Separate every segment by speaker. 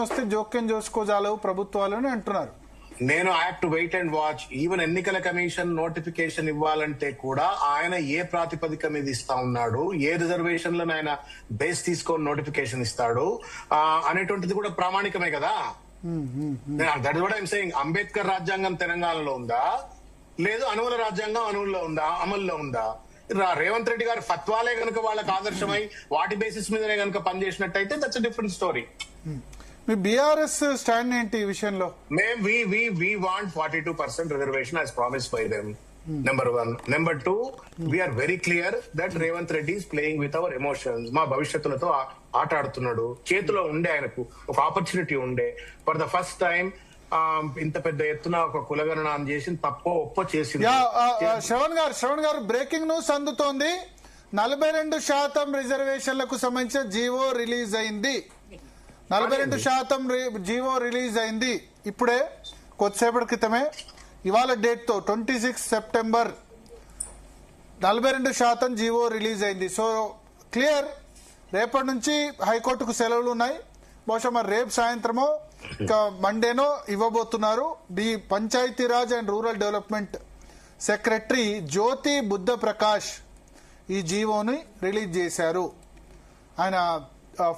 Speaker 1: వస్తే జోక్యం చేసుకోజాలు ప్రభుత్వాలు అని అంటున్నారు.
Speaker 2: నేను I have to wait and watch. Even ఎన్నికల కమిషన్ నోటిఫికేషన్ ఇవ్వాలంటే కూడా ఆయన ఏ ప్రాతిపదిక మీద ఇస్తా ఉన్నాడు, ఏ రిజర్వేషన్లను ఆయన బేస్ తీసుకొని నోటిఫికేషన్ ఇస్తాడు అనేటువంటిది కూడా ప్రామాణికమే కదా. That is what I'm saying. Ambedkar రాజ్యాంగం తెలంగాణలో ఉందా, లేదు అనువుల రాజ్యాంగం అనువుల్లో ఉందా, అమల్లో ఉందా? రేవంత్ రెడ్డి గారి ఫత్వాలే కనుక వాళ్ళకి ఆదర్శమై వాటి బేసిస్ మీదనే కనుక పనిచేసినట్టయితే దట్స్ ఎ డిఫరెంట్ స్టోరీ.
Speaker 1: మీ బీఆర్ఎస్ స్టాండ్ ఏంటి ఈ విషయంలో?
Speaker 2: We want 42% reservation as promised by them. Number one. Number two, we are very clear that Revanth Reddy is playing with our emotions. మా భవిష్యత్తులతో ఆట ఆడుతున్నాడు. చేతిలో ఉండే ఆయనకు ఒక ఆపర్చునిటీ ఉండే. ఫర్ ద ఫస్ట్ టైం ఇంత పెద్ద ఎత్తున ఒక కులగణన చేసి తప్పో ఒప్పో చేసింది.
Speaker 1: శ్రవణ్ గారు బ్రేకింగ్ న్యూస్ అందుతోంది. 42% రిజర్వేషన్లకు సంబంధించిన జీవో రిలీజ్ అయింది. 42% జీవో రిలీజ్ అయింది ఇప్పుడే, కొద్దిసేపటి క్రితమే. ఇవాళ డేట్ తో 26 సెప్టెంబర్ 42% జీవో రిలీజ్ అయింది. సో క్లియర్, రేపటి నుంచి హైకోర్టుకు సెలవులు ఉన్నాయి. బహుశా మరి రేపు సాయంత్రమో ఇంకా మండేనో ఇవ్వబోతున్నారు. The Panchayati Raj and rural development secretary Jyothi Buddha Prakash ఈ జీవోని రిలీజ్ చేశారు. ఆయన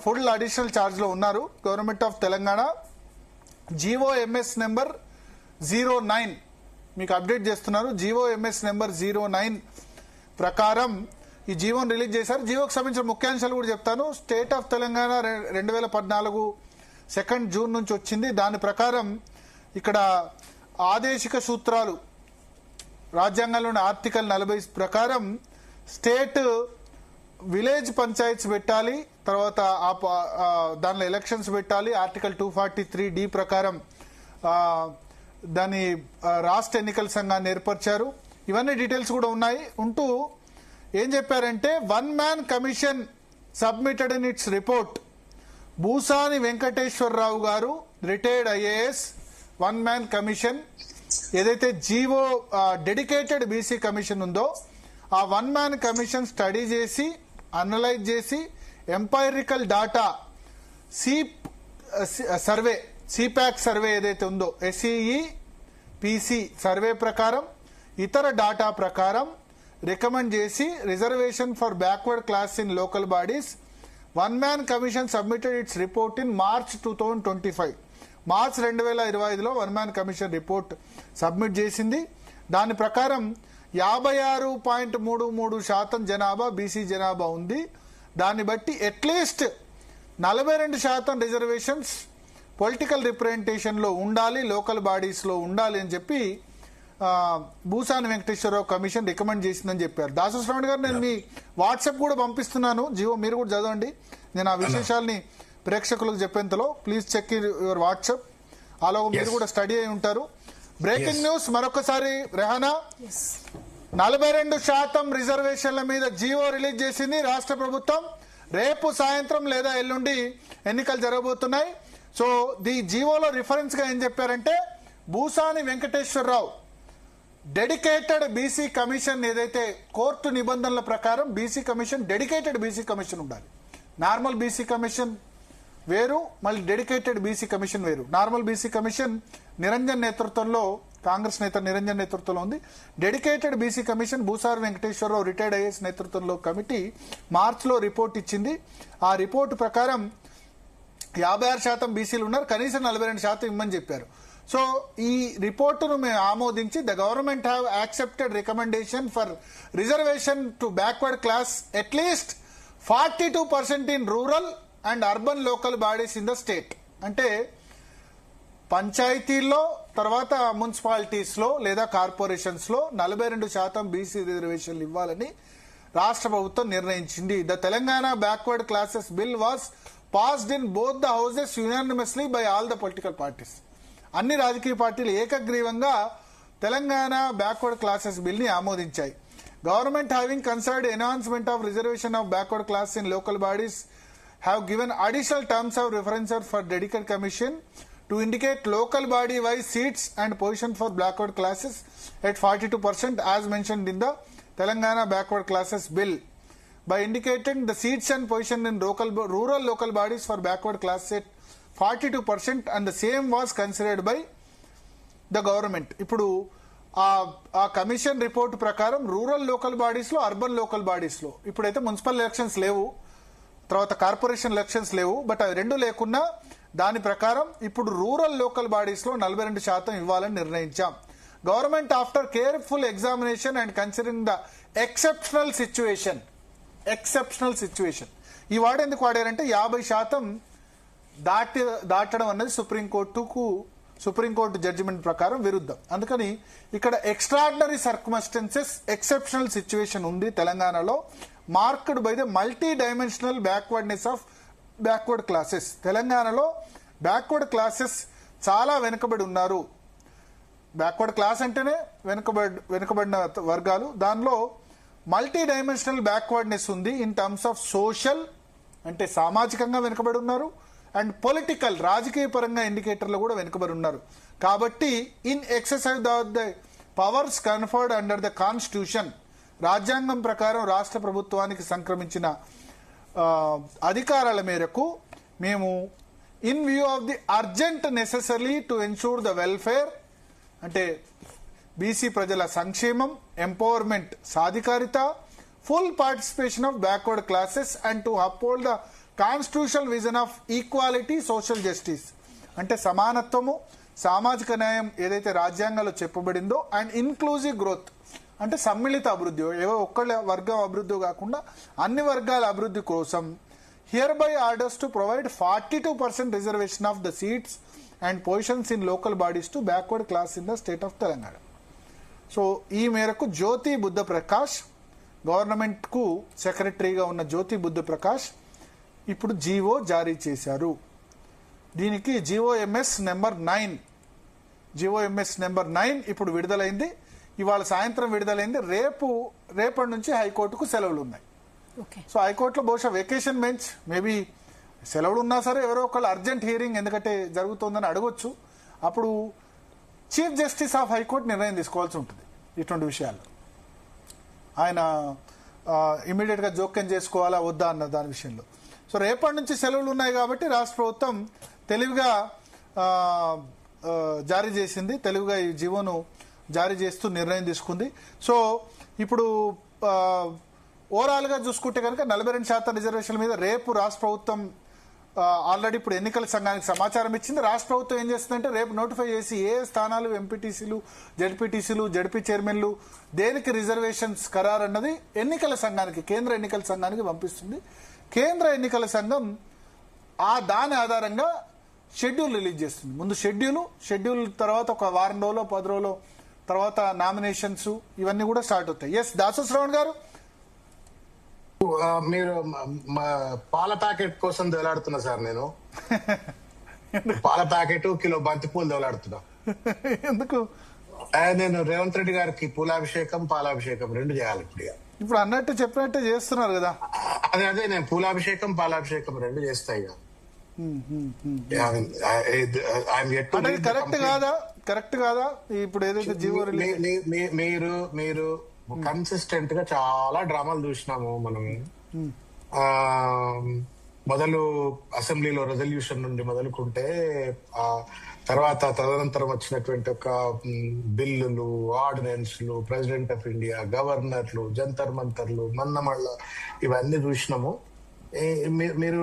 Speaker 1: ఫుల్ అడిషనల్ ఛార్జ్ లో ఉన్నారు. Government of Telangana GO MS number 09 మీకు అప్డేట్ చేస్తున్నారు. జీవో ఎంఎస్ నెంబర్ 09 ప్రకారం ఈ జీవోని రిలీజ్ చేశారు. జీవోకి సంబంధించిన ముఖ్యాంశాలు కూడా చెప్తాను. స్టేట్ ఆఫ్ తెలంగాణ 2014 2 జూన్ నుంచి వచ్చింది. దాని ప్రకారం ఇక్కడ ఆదేశిక సూత్రాలు రాజ్యాంగంలోని ఆర్టికల్ 40 ప్రకారం స్టేట్ విలేజ్ పంచాయత్స్ పెట్టాలి, తర్వాత దానిలో ఎలక్షన్స్ పెట్టాలి. ఆర్టికల్ 243D ప్రకారం దాని రాష్ట్ర ఎన్నికల సంఘాన్ని ఏర్పరిచారు. ఇవన్నీ డీటెయిల్స్ కూడా ఉన్నాయి. ఉంటూ ఏం చెప్పారంటే, 1 man commission submitted in its report. Bhusani Venkateswararao గారు రిటైర్డ్ ఐఏఎస్ 1 man కమిషన్ ఏదైతే జీవో డెడికేటెడ్ బీసీ కమిషన్ ఉందో ఆ 1 man కమిషన్ స్టడీ చేసి అనలైజ్ చేసి ఎంపైరికల్ డాటా సర్వే సిపాక్ సర్వే ఏదైతే ఉందో ఎస్ఈఈ పిసి సర్వే ప్రకారం ఇతర డాటా ప్రకారం రికమెండ్ చేసి reservation for backward class in local bodies 1 man commission submitted its report in March 2025. March 2025లో 1 man కమిషన్ రిపోర్ట్ సబ్మిట్ చేసింది. దాని ప్రకారం 56.33% జనాభా బీసీ జనాభా ఉంది. దాన్ని బట్టి అట్లీస్ట్ 42% రిజర్వేషన్స్ పొలిటికల్ రిప్రజెంటేషన్ లో ఉండాలి, లోకల్ బాడీస్ లో ఉండాలి అని చెప్పి భూసాని వెంకటేశ్వరరావు కమిషన్ రికమెండ్ చేసిందని చెప్పారు. దాసశ్రవణ్ గారు, నేను మీ వాట్సాప్ కూడా పంపిస్తున్నాను జీవో, మీరు కూడా చదవండి. నేను ఆ విశేషాలని ప్రేక్షకులకు చెప్పేంతలో ప్లీజ్ చెక్ యువర్ వాట్సాప్. అలాగే మీరు కూడా స్టడీ అయి ఉంటారు. బ్రేకింగ్ న్యూస్ మరొకసారి రెహానా. 42% రిజర్వేషన్ల మీద జీవో రిలీజ్ చేసింది రాష్ట్ర ప్రభుత్వం. రేపు సాయంత్రం లేదా ఎల్లుండి ఎన్నికలు జరగబోతున్నాయి. సో ది జీవోలో రిఫరెన్స్ గా ఏం చెప్పారంటే, Bhusani Venkateswararao dedicated BC commission ఏదైతే కోర్టు నిబంధనల ప్రకారం BC commission dedicated BC commission ఉండాలి. నార్మల్ బీసీ కమిషన్ వేరు, మళ్ళీ డెడికేటెడ్ బీసీ కమిషన్ వేరు. నార్మల్ బీసీ కమిషన్ నిరంజన్ నేతృత్వంలో, కాంగ్రెస్ నేత నిరంజన్ నేతృత్వంలో ఉంది. Dedicated BC commission Bhusani Venkateswararao retired IAS నేతృత్వంలో కమిటీ మార్చిలో రిపోర్ట్ ఇచ్చింది. ఆ రిపోర్టు ప్రకారం 56% బీసీలు ఉన్నారు, కనీసం 42% ఇమ్మని చెప్పారు. సో ఈ రిపోర్టును మేము ఆమోదించి the government have accepted recommendation for reservation to backward class at least 42% in rural and urban local bodies in the state. అంటే పంచాయతీల్లో, తర్వాత మున్సిపాలిటీస్ లో లేదా కార్పొరేషన్స్ లో 42% బీసీ రిజర్వేషన్లు ఇవ్వాలని రాష్ట్ర ప్రభుత్వం నిర్ణయించింది. The Telangana backward classes bill was passed in both the houses unanimously by all the political parties. అన్ని రాజకీయ పార్టీలు ఏకగ్రీవంగా తెలంగాణ బ్యాక్వర్డ్ క్లాసెస్ బిల్ ని ఆమోదించాయి. Government having concerned enhancement of reservation of backward class in local bodies have given additional terms of reference for dedicated commission to indicate local body wise seats and position for backward classes at 42% as mentioned in the Telangana backward classes bill. By indicating the seats and position in rural local bodies for backward class at 42% and the same was considered by the government. ఇప్పుడు ఆ commission report ప్రకారం rural local bodies లో, urban local bodies లో ఇప్పుడైతే municipal elections లేవు, తర్వాత corporation elections లేవు, but అవి రెండు లేకున్నా దాని ప్రకారం ఇప్పుడు రూరల్ లోకల్ బాడీస్ లో 42% ఇవ్వాలని నిర్ణయించాం. Government after careful examination and considering the exceptional situation ఈ వాడు ఎందుకు వాడారంటే 50% దాటడం అన్నది సుప్రీంకోర్టు జడ్జిమెంట్ ప్రకారం విరుద్ధం. అందుకని ఇక్కడ ఎక్స్ట్రాడినరీ సర్కమ్స్టెన్సెస్, ఎక్సెప్షనల్ సిచ్యువేషన్ ఉంది తెలంగాణలో, marked by the multi dimensional backwardness of backward classes. తెలంగాణలో బ్యాక్వర్డ్ క్లాసెస్ చాలా వెనుకబడి ఉన్నారు. బ్యాక్వర్డ్ క్లాస్ అంటేనే వెనుకబడిన వర్గాలు, దానిలో మల్టీ డైమెన్షనల్ బ్యాక్వర్డ్నెస్ ఉంది ఇన్ టర్మ్స్ ఆఫ్ సోషల్, అంటే సామాజికంగా వెనుకబడి ఉన్నారు, అండ్ పొలిటికల్, రాజకీయ పరంగా ఇండికేటర్లు కూడా వెనుకబడి ఉన్నారు. కాబట్టి in exercise the powers conferred under the constitution, రాజ్యాంగం ప్రకారం రాష్ట్ర ప్రభుత్వానికి సంక్రమించిన అధికారాల మేరకు మేము in view of the urgent necessary to ensure the welfare, అంటే బీసీ ప్రజల సంక్షేమం, ఎంపవర్మెంట్, సాధికారిత, full participation of backward classes and to uphold the constitutional vision of equality, social justice, అంటే సమానత్వము, సామాజిక న్యాయం ఏదైతే రాజ్యాంగంలో చెప్పబడిందో, అండ్ ఇన్క్లూజివ్ గ్రోత్, అంటే సమ్మిళిత అభివృద్ధి, ఏవో ఒక్కళ్ళ వర్గం అభివృద్ధి కాకుండా అన్ని వర్గాల అభివృద్ధి కోసం here by orders to provide 42% reservation of the seats and positions in local bodies to backward class in the state of Telangana. So ఈ మేరకు జ్యోతి బుద్ధ ప్రకాష్, గవర్నమెంట్ కు సెక్రటరీగా ఉన్న జ్యోతి బుద్ధ ప్రకాష్ ఇప్పుడు జీవో జారీ చేశారు. దీనికి జీఓఎంఎస్ నెంబర్ 9 ఇప్పుడు విడుదలైంది. ఇవాళ సాయంత్రం విడుదలైంది. రేపటి నుంచి హైకోర్టుకు సెలవులు ఉన్నాయి. సో హైకోర్టులో బహుశా వెకేషన్ బెంచ్, మేబీ సెలవులు ఉన్నా సరే ఎవరో ఒకళ్ళు అర్జెంట్ హియరింగ్ ఎందుకంటే జరుగుతుందని అడగొచ్చు. అప్పుడు చీఫ్ జస్టిస్ ఆఫ్ హైకోర్టు నిర్ణయం తీసుకోవాల్సి ఉంటుంది ఇటువంటి విషయాల్లో. ఆయన ఇమీడియట్ గా జోక్యం చేసుకోవాలా వద్దా అన్న దాని విషయంలో. సో రేపటి నుంచి సెలవులు ఉన్నాయి కాబట్టి రాష్ట్ర ప్రభుత్వం తెలివిగా జారీ చేసింది, తెలివిగా ఈ జీవోను జారీ చేస్తూ నిర్ణయం తీసుకుంది. సో ఇప్పుడు ఓవరాల్ గా చూసుకుంటే కనుక 42% రిజర్వేషన్ల మీద రేపు రాష్ట్ర ప్రభుత్వం ఆల్రెడీ ఇప్పుడు ఎన్నికల సంఘానికి సమాచారం ఇచ్చింది. రాష్ట్ర ప్రభుత్వం ఏం చేస్తుందంటే రేపు నోటిఫై చేసి ఏ స్థానాలు ఎంపీటీసీలు, జడ్పీటీసీలు, జడ్పీ చైర్మన్లు దేనికి రిజర్వేషన్స్ ఖరారన్నది ఎన్నికల సంఘానికి, కేంద్ర ఎన్నికల సంఘానికి పంపిస్తుంది. కేంద్ర ఎన్నికల సంఘం దాని ఆధారంగా షెడ్యూల్ రిలీజ్ చేస్తుంది. ముందు షెడ్యూల్ తర్వాత ఒక వారం రోజులు 10 రోజులు తర్వాత నామినేషన్స్ ఇవన్నీ కూడా స్టార్ట్ అవుతాయి. ఎస్ దాసశ్రవణ్ గారు,
Speaker 2: మీరు పాల ప్యాకెట్ కోసం దొలాడుతున్నా సార్. నేను పాల ప్యాకెట్ కిలో బంతిపూలు దొలాడుతున్నా.
Speaker 1: ఎందుకు?
Speaker 2: నేను రేవంత్ రెడ్డి గారికి పూలాభిషేకం, పాలాభిషేకం రెండు చేయాలి.
Speaker 1: ఇప్పుడు అన్నట్టు చెప్పినట్టు చేస్తున్నారు కదా.
Speaker 2: అదే నేను పూలాభిషేకం, పాలాభిషేకం రెండు చేస్తాయి.
Speaker 1: కరెక్ట్ కాదా ఇప్పుడు ఏదైతే జీవో
Speaker 2: మీరు కన్సిస్టెంట్ గా చాలా డ్రామాలు చూసినాము మనము. మొదలు అసెంబ్లీలో రెజల్యూషన్ నుండి మొదలుకుంటే తర్వాత తదనంతరం వచ్చినటువంటి ఒక బిల్లులు, ఆర్డినెన్స్లు, ప్రెసిడెంట్ ఆఫ్ ఇండియా, గవర్నర్లు, జంతర్ మంతర్లు, మన్నమళ్ళ ఇవన్నీ చూసినాము. మీరు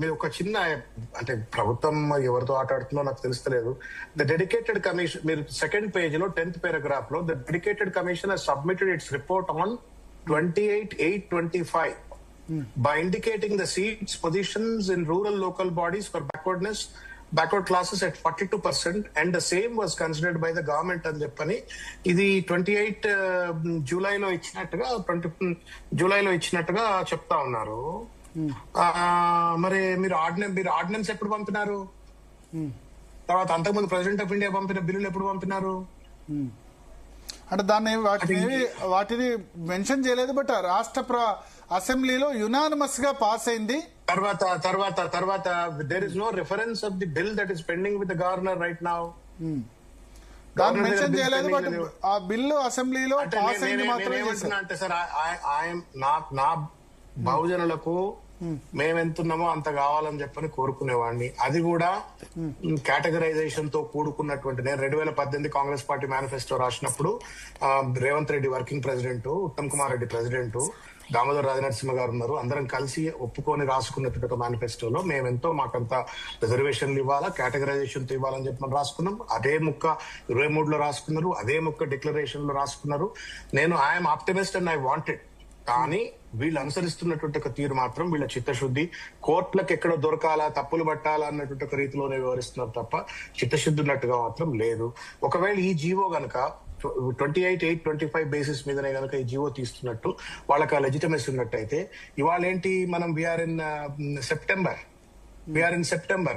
Speaker 2: మీరు ఒక చిన్న, అంటే ప్రభుత్వం ఎవరితో ఆటాడుతుందో నాకు తెలుస్తలేదు. ద డెడికేటెడ్ కమిషన్, మీరు సెకండ్ పేజ్ లో 10th paragraph లో the dedicated commission has submitted its report on 28/8/25 by indicating the seats positions in rural local bodies for backward classes at 42% and the same was considered by the government అని చెప్పని ఇది 28 జూలైలో ఇచ్చినట్టుగా చెప్తా ఉన్నారు. మరి మీరు ఆర్డినెన్స్ ఎప్పుడు పంపినారు? తర్వాత అంతకుముందు ప్రెసిడెంట్ ఆఫ్ ఇండియా పంపిన బిల్లులు ఎప్పుడు పంపినారు?
Speaker 1: అంటే దాన్ని వాటిని మెన్షన్ చేయలేదు, బట్ రాష్ట్ర అసెంబ్లీలో యునానిమస్ గా పాస్ అయింది.
Speaker 2: తర్వాత there is no reference of the bill that is pending with the governor right now.
Speaker 1: దాన్ని మెన్షన్ చేయలేదు, బట్ ఆ బిల్లు అసెంబ్లీలో పాస్ అయింది మాత్రమే.
Speaker 2: అంటే సార్ నా బహుజనులకు మేము ఎంతున్నామో అంత కావాలని చెప్పని కోరుకునేవాడిని. అది కూడా కేటగరైజేషన్ తో కూడుకున్నటువంటి, నేను 2018 కాంగ్రెస్ పార్టీ మేనిఫెస్టో రాసినప్పుడు Revanth Reddy working president, Uttam Kumar Reddy president, Damodar Rajanarasimha గారు ఉన్నారు, అందరం కలిసి ఒప్పుకొని రాసుకున్నటువంటి ఒక మేనిఫెస్టోలో మేమెంతో మాకంత రిజర్వేషన్లు ఇవ్వాలా, కేటగరైజేషన్ తో ఇవ్వాలని చెప్పి మనం రాసుకున్నాం. అదే ముక్క 23లో రాసుకున్నారు, అదే ముక్క డిక్లరేషన్ లో రాసుకున్నారు. నేను I'm optimist and I wanted. కానీ వీళ్ళు అనుసరిస్తున్నటువంటి ఒక తీరు మాత్రం వీళ్ళ చిత్తశుద్ధి, కోర్టులకు ఎక్కడో దొరకాలా, తప్పులు పట్టాలా అన్నటువంటి ఒక రీతిలోనే వివరిస్తున్నారు తప్ప చిత్తశుద్ధి ఉన్నట్టుగా మాత్రం లేదు. ఒకవేళ ఈ జీవో గనక 28/8/25 బేసిస్ మీదనే కనుక ఈ జీవో తీస్తున్నట్టు వాళ్ళకి ఆ లెజిటమసీ ఉన్నట్టయితే, ఇవాళ ఏంటి మనం వీఆర్ ఇన్ సెప్టెంబర్.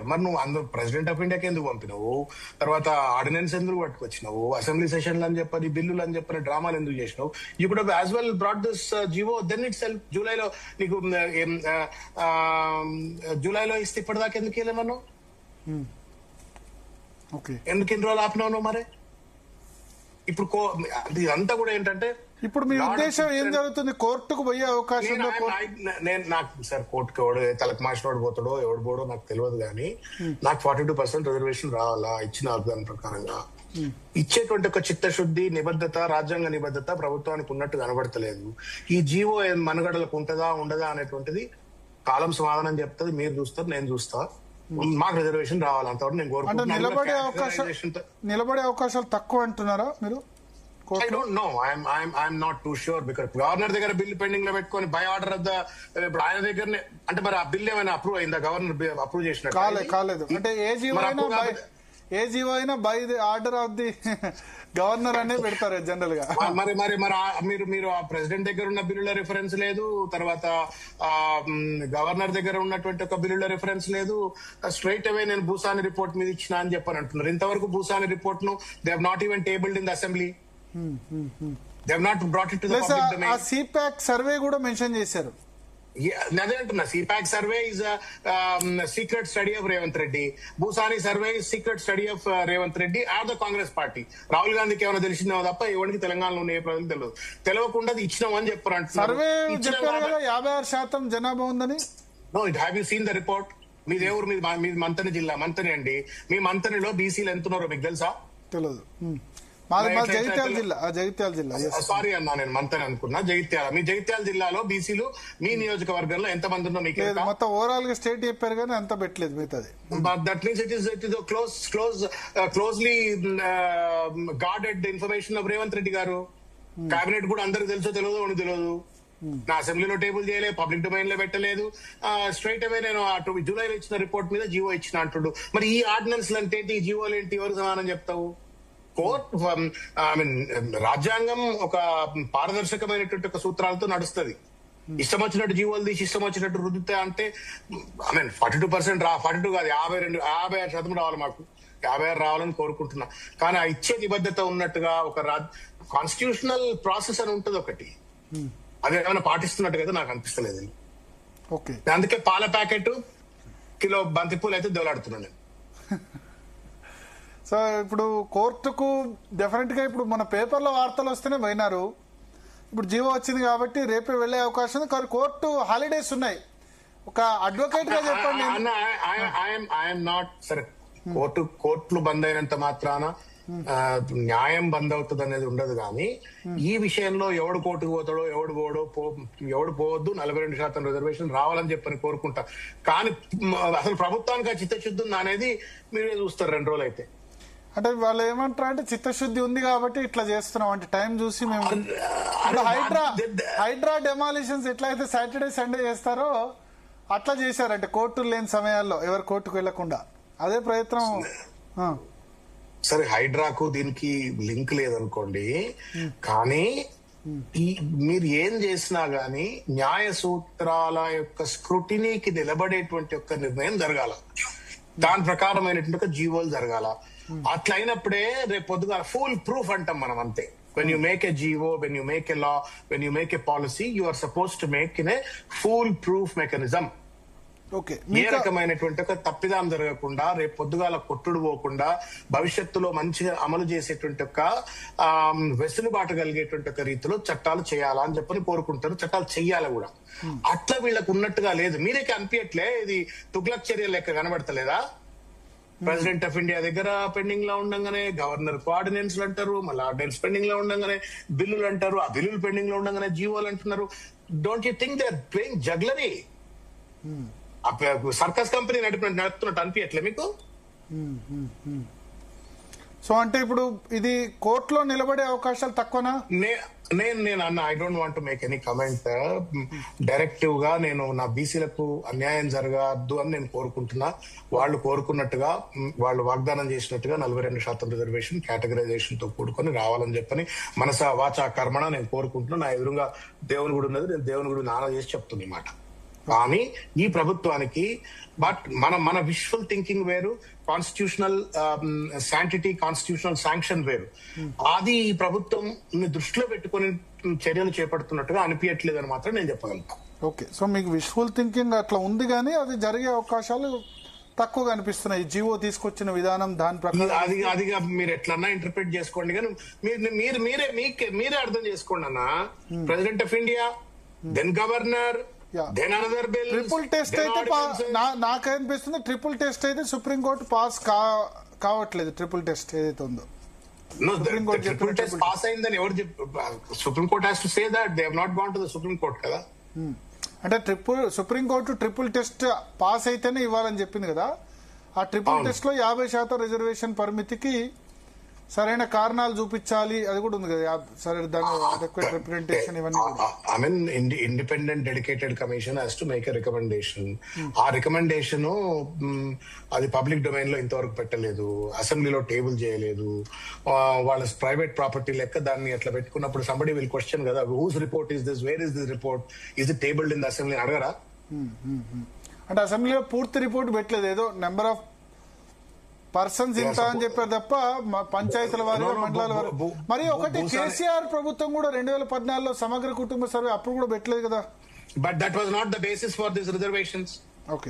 Speaker 2: మరి నువ్వు అందరూ ప్రెసిడెంట్ ఆఫ్ ఇండియాకి ఎందుకు పంపినావు? తర్వాత ఆర్డినెన్స్ ఎందుకు పట్టుకొచ్చినావు? అసెంబ్లీ సెషన్లు అని చెప్పని, బిల్లులు అని చెప్పని డ్రామాలు ఎందుకు చేసినావు? You could have as well brought this GO then itself. జూలైలో ఇస్తే ఇప్పటిదాకా ఎందుకు వెళ్ళమన్నావు? ఎందుకు ఇన్ని రోజులు ఆపినావు నువ్వు? మరి ఇప్పుడు ఇదంతా కూడా ఏంటంటే,
Speaker 1: ఇప్పుడు మీ ఉద్దేశం ఏం జరుగుతుంది? కోర్టుకు పోయే అవకాశం?
Speaker 2: నాకు సార్ కోర్టుకు ఎవడు తలకు మాసినోడు పోతాడో ఎవడు పోడో నాకు తెలియదు, కానీ నాకు 42% రిజర్వేషన్ రావాలా ఇచ్చిన దాని ప్రకారంగా. ఇచ్చేటువంటి ఒక చిత్తశుద్ధి, నిబద్ధత, రాజ్యాంగ నిబద్ధత ప్రభుత్వానికి ఉన్నట్టు కనబడతలేదు. ఈ జీవో మనుగడలకు ఉంటదా ఉండదా అనేటువంటిది కాలం సమాధానం చెప్తుంది. మీరు చూస్తారు, నేను చూస్తా. మాకు రిజర్వేషన్ రావాలి, అంతవరకు నేను కోరుకుంటున్నాను.
Speaker 1: నిలబడే అవకాశాలు తక్కువ అంటున్నారా మీరు?
Speaker 2: I don't know. I'm not too sure because governor దగ్గర బిల్లు పెండింగ్ లో పెట్టుకొని బై ఆర్డర్ ఆఫ్ ద, ఇప్పుడు ఆయన దగ్గరనే అంటే మరి ఆ బిల్ ఏమైనా అప్రూవ్ అయిందా? గవర్నర్ అప్రూవ్ చేసినట్టు
Speaker 1: కాలేదు. అంటే ఏ జీవో అయినా by the order of the governor అనే పెడతారు జనరల్ గా.
Speaker 2: మీరు ఆ ప్రెసిడెంట్ దగ్గర ఉన్న బిల్లుల రిఫరెన్స్ లేదు, తర్వాత గవర్నర్ దగ్గర ఉన్నటువంటి ఒక బిల్లుల రిఫరెన్స్ లేదు. స్ట్రైట్ అవే నేను భూసాని రిపోర్ట్ మీద ఇచ్చిన అని చెప్పని అంటున్నారు. ఇంతవరకు భూసాని రిపోర్ట్ ను they have not even tabled in the assembly. They have not brought it to the public domain.
Speaker 1: ఆ సిపాక్ సర్వే కూడా మెన్షన్ చేశారు.
Speaker 2: అదే అంటున్నా, సిపాక్ survey is secret study of Revanth Reddy. Bhusani survey is secret study of Revanth Reddy are the Congress party. Rahul గాంధీకి ఏమైనా తెలిసిందో తప్ప ఎవరికి తెలంగాణలో ఉన్న ఏ ప్రజలు తెలియదు. తెలియకుండా ఇచ్చినామని చెప్పారు అంటున్నారు.
Speaker 1: సర్వే చెప్పారు కదా 56% జనాభా ఉందని.
Speaker 2: No, it have you seen the report? మీ దేవురు మీ మంతని జిల్లా, మంతని అండి. మీ మంతనిలో బీసీలు ఎంత ఉన్నారో మీకు తెలుసా?
Speaker 1: తెలియదు. జగిత్యాల జిల్లా.
Speaker 2: సారీ అన్నా, నేను మంతని అనుకున్నా. జగిత్యాల, మీ జగిత్యాల జిల్లాలో బీసీలు మీ నియోజకవర్గంలో ఎంత మంది ఉన్నా మీకు
Speaker 1: మొత్తం ఓవరాల్ గా స్టేట్ చెప్పారు కానీ అంత పెట్టలేదు మిగతాది.
Speaker 2: That means it is closely guarded information of Revanth Reddy గారు. కేబినెట్ కూడా అందరికి తెలుసో తెలియదు. నా అసెంబ్లీలో టేబుల్ చేయలేదు, పబ్లిక్ డొమైన్ లో పెట్టలేదు. స్ట్రైట్ అవే నేను జూలైలో ఇచ్చిన రిపోర్ట్ మీద జీవో ఇచ్చిన అంటుడు. మరి ఈ ఆర్డినెన్స్ అంటే ఈ జీవోలు ఏంటి? ఎవరు సమానం చెప్తావు? కోర్టు రాజ్యాంగం ఒక పారదర్శకమైనటువంటి ఒక సూత్రాలతో నడుస్తుంది. ఇష్టం వచ్చినట్టు జీవోలు తీసి ఇష్టం వచ్చినట్టు రుద్దుతా అంటే 42% 42 కాదు 56% రావాలి. మాకు 56 రావాలని కోరుకుంటున్నా. కానీ ఆ ఇచ్చే నిబద్ధత ఉన్నట్టుగా ఒక కాన్స్టిట్యూషనల్ ప్రాసెస్ అని ఉంటుంది ఒకటి, అది ఏమైనా పాటిస్తున్నట్టుగా నాకు అనిపిస్తలేదు. అందుకే పాల ప్యాకెట్ కిలో బంతిపూలు అయితే దెవలాడుతున్నాను నేను.
Speaker 1: సో ఇప్పుడు కోర్టుకు డెఫినెట్ గా ఇప్పుడు మన పేపర్లో వార్తలు వస్తేనే పోయినారు. ఇప్పుడు జీవో వచ్చింది కాబట్టి రేపే వెళ్లే అవకాశం ఉంది. కానీ కోర్టు హాలిడేస్ ఉన్నాయి. ఒక అడ్వకేట్ గా చెప్పండి.
Speaker 2: సరే, కోర్టులు బంద్ అయినంత మాత్రాన న్యాయం బంద్ అవుతుంది అనేది ఉండదు. కానీ ఈ విషయంలో ఎవడు కోర్టుకు పోతాడో ఎవడు పోవద్దు, 42% రిజర్వేషన్ రావాలని చెప్పని కోరుకుంటా. కానీ అసలు ప్రభుత్వానికి ఆ చిత్తశుద్ధి ఉందా అనేది మీరే చూస్తారు 2 రోజులు అయితే.
Speaker 1: అంటే వాళ్ళు ఏమంటారు అంటే చిత్తశుద్ధి ఉంది కాబట్టి ఇట్లా చేస్తున్నాం అంటే టైం చూసి మేము హైడ్రా డెమాలిషన్స్ ఎట్లయితే సాటర్డే సండే చేస్తారో అట్లా చేశారంటే కోర్టులు లేని సమయాల్లో ఎవరు కోర్టుకు వెళ్లకుండా అదే ప్రయత్నం.
Speaker 2: సరే, హైడ్రాకు దీనికి లింక్ లేదనుకోండి, కానీ మీరు ఏం చేసినా గానీ న్యాయ సూత్రాల యొక్క స్క్రూటినీకి నిలబడేటువంటి ఒక నిర్ణయం జరగాల, దాని ప్రకారమైనటువంటి ఒక జీవోలు జరగాల. అట్లయినప్పుడే రేపు పొద్దుగా ఫుల్ ప్రూఫ్ అంటాం మనం. అంతే. When you make a GO, when you make a law, when you make a policy, you are supposed to make in a fool-proof mechanism.
Speaker 1: Okay,
Speaker 2: ఏ రకమైనటువంటి ఒక తప్పిదం జరగకుండా, రేపు పొద్దుగాల కొట్టుడు పోకుండా, భవిష్యత్తులో మంచిగా అమలు చేసేటువంటి ఒక వెసులుబాటు కలిగేటువంటి ఒక రీతిలో చట్టాలు చేయాలా అని చెప్పని కోరుకుంటారు. చట్టాలు చెయ్యాలి కూడా. అట్లా వీళ్ళకు ఉన్నట్టుగా లేదు. మీరేకి అనిపించట్లే ఇది తుగ్లక్ చర్య లెక్క కనబడతలేదా? ప్రెసిడెంట్ ఆఫ్ ఇండియా దగ్గర పెండింగ్ లో ఉండగానే గవర్నర్ కు ఆర్డినెన్స్ అంటారు, మళ్ళీ ఆర్డినెన్స్ పెండింగ్ లో ఉండగానే బిల్లులు అంటారు, ఆ బిల్లులు పెండింగ్ లో ఉండగానే జీవోలు అంటున్నారు. Don't you think they are playing jugglery? Circus company నడుపుతున్నట్టు అనిపించట్లే మీకు?
Speaker 1: సో అంటే ఇప్పుడు ఇది కోర్టులో నిలబడే అవకాశాలు తక్కువనా?
Speaker 2: నేను అన్న I don't want make any comment. Directive గా నేను నా బీసీలకు అన్యాయం జరగద్దు అని నేను కోరుకుంటున్నా. వాళ్ళు కోరుకున్నట్టుగా, వాళ్ళు వాగ్దానం చేసినట్టుగా 42% రిజర్వేషన్ కేటగరైజేషన్ తో కూడుకొని రావాలని చెప్పని మనస వాచా కర్మణ నేను కోరుకుంటున్నా. నా ఎదురుగా దేవుని గుడి ఉన్నది, నేను దేవుని గుడి నానా చేసి చెప్తుంది మాట. కానీ ఈ ప్రభుత్వానికి మన విజువల్ థింకింగ్ వేరు, కాన్స్టిట్యూషనల్ శాంటిటీ, కాన్స్టిట్యూషనల్ శాంక్షన్ వేరు. అది ఈ ప్రభుత్వం దృష్టిలో పెట్టుకుని చర్యలు చేపడుతున్నట్టుగా అనిపించట్లేదని మాత్రం నేను చెప్పగలుగుతాను.
Speaker 1: ఓకే, సో మీకు విజువల్ థింకింగ్ అట్లా ఉంది, కానీ అది జరిగే అవకాశాలు తక్కువగా అనిపిస్తున్నాయి. జీవో తీసుకొచ్చిన విధానం దాని ప్రకారం
Speaker 2: అదిగా మీరు ఎట్లన్నా ఇంటర్ప్రిట్ చేసుకోండి, కానీ మీరే అర్థం చేసుకోండి అన్న. President of India, then governor,
Speaker 1: triple test అయితే నాకనిపిస్తుంది ట్రిపుల్ టెస్ట్ అయితే సుప్రీంకోర్టు పాస్ కావట్లేదు. ట్రిపుల్ టెస్ట్ ఏదైతే ఉందో
Speaker 2: ట్రిపుల్ టెస్ట్ పాస్ అయిందని ఎవరు supreme court has to say that they have not gone to the supreme court కదా.
Speaker 1: అంటే సుప్రీంకోర్టు ట్రిపుల్ టెస్ట్ పాస్ అయితేనే ఇవ్వాలని చెప్పింది కదా. ఆ ట్రిపుల్ టెస్ట్ లో 50% రిజర్వేషన్ పరిమితికి సరైన కారణాలు చూపించాలి, అది కూడా ఉంది కదా. సరే, దాని రిప్రజెంటేషన్ ఇవన్నీ.
Speaker 2: I mean independent dedicated commission has to make a recommendation. ఆ రికమెండేషన్ అది పబ్లిక్ డొమైన్ లో ఇంతవరకు పెట్టలేదు, అసెంబ్లీలో టేబుల్ చేయలేదు. వాళ్ళ ప్రైవేట్ ప్రాపర్టీ లెక్క దాన్ని అట్లా పెట్టుకున్నప్పుడు సంబడి విల్ క్వశ్చన్ కదా, who's report is this, where is this report, is it tabled in the assembly అడగరా?
Speaker 1: అంటే అసెంబ్లీలో పూర్తి రిపోర్ట్ పెట్టలేదు, ఏదో నెంబర్ ఆఫ్ పర్సన్స్ ఇంత అని చెప్పారు తప్ప పంచాయతీల వారిగా, మండలాల వారు. మరి ఒకటి కేసీఆర్ ప్రభుత్వం కూడా 2014లో సమగ్ర కుటుంబ సర్వే అప్పుడు కూడా పెట్టలేదు కదా.
Speaker 2: But that was not the basis for this reservations.
Speaker 1: Okay,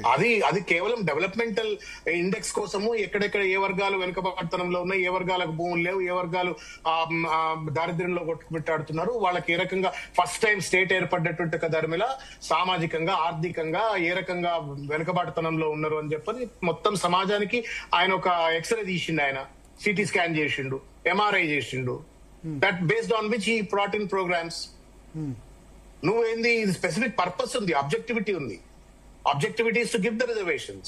Speaker 2: అది కేవలం డెవలప్మెంటల్ ఇండెక్స్ కోసము, ఎక్కడెక్కడ ఏ వర్గాలు వెనుకబడతనంలో ఉన్నాయి, ఏ వర్గాలకు భూములు లేవు, ఏ వర్గాలు దారిద్ర్యంలో కొట్టుమిట్టాడుతున్నారు, వాళ్ళకి ఏ రకంగా ఫస్ట్ టైం స్టేట్ ఏర్పడ్డటువంటి ధర్మిల సామాజికంగా, ఆర్థికంగా ఏ రకంగా వెనుకబడతనంలో ఉన్నారు అని చెప్పని మొత్తం సమాజానికి ఆయన ఒక ఎక్స్రే తీసిండు, ఆయన సిటీ స్కాన్ చేసిండు, ఎంఆర్ఐ చేసిండు. దట్ బేస్డ్ ఆన్ విచ్ ఈ బ్రాట్ ఇన్ ప్రోగ్రామ్స్. నువ్వేంది, ఇది స్పెసిఫిక్ పర్పస్ ఉంది, ఆబ్జెక్టివిటీ ఉంది. Objectivity is to give the reservations.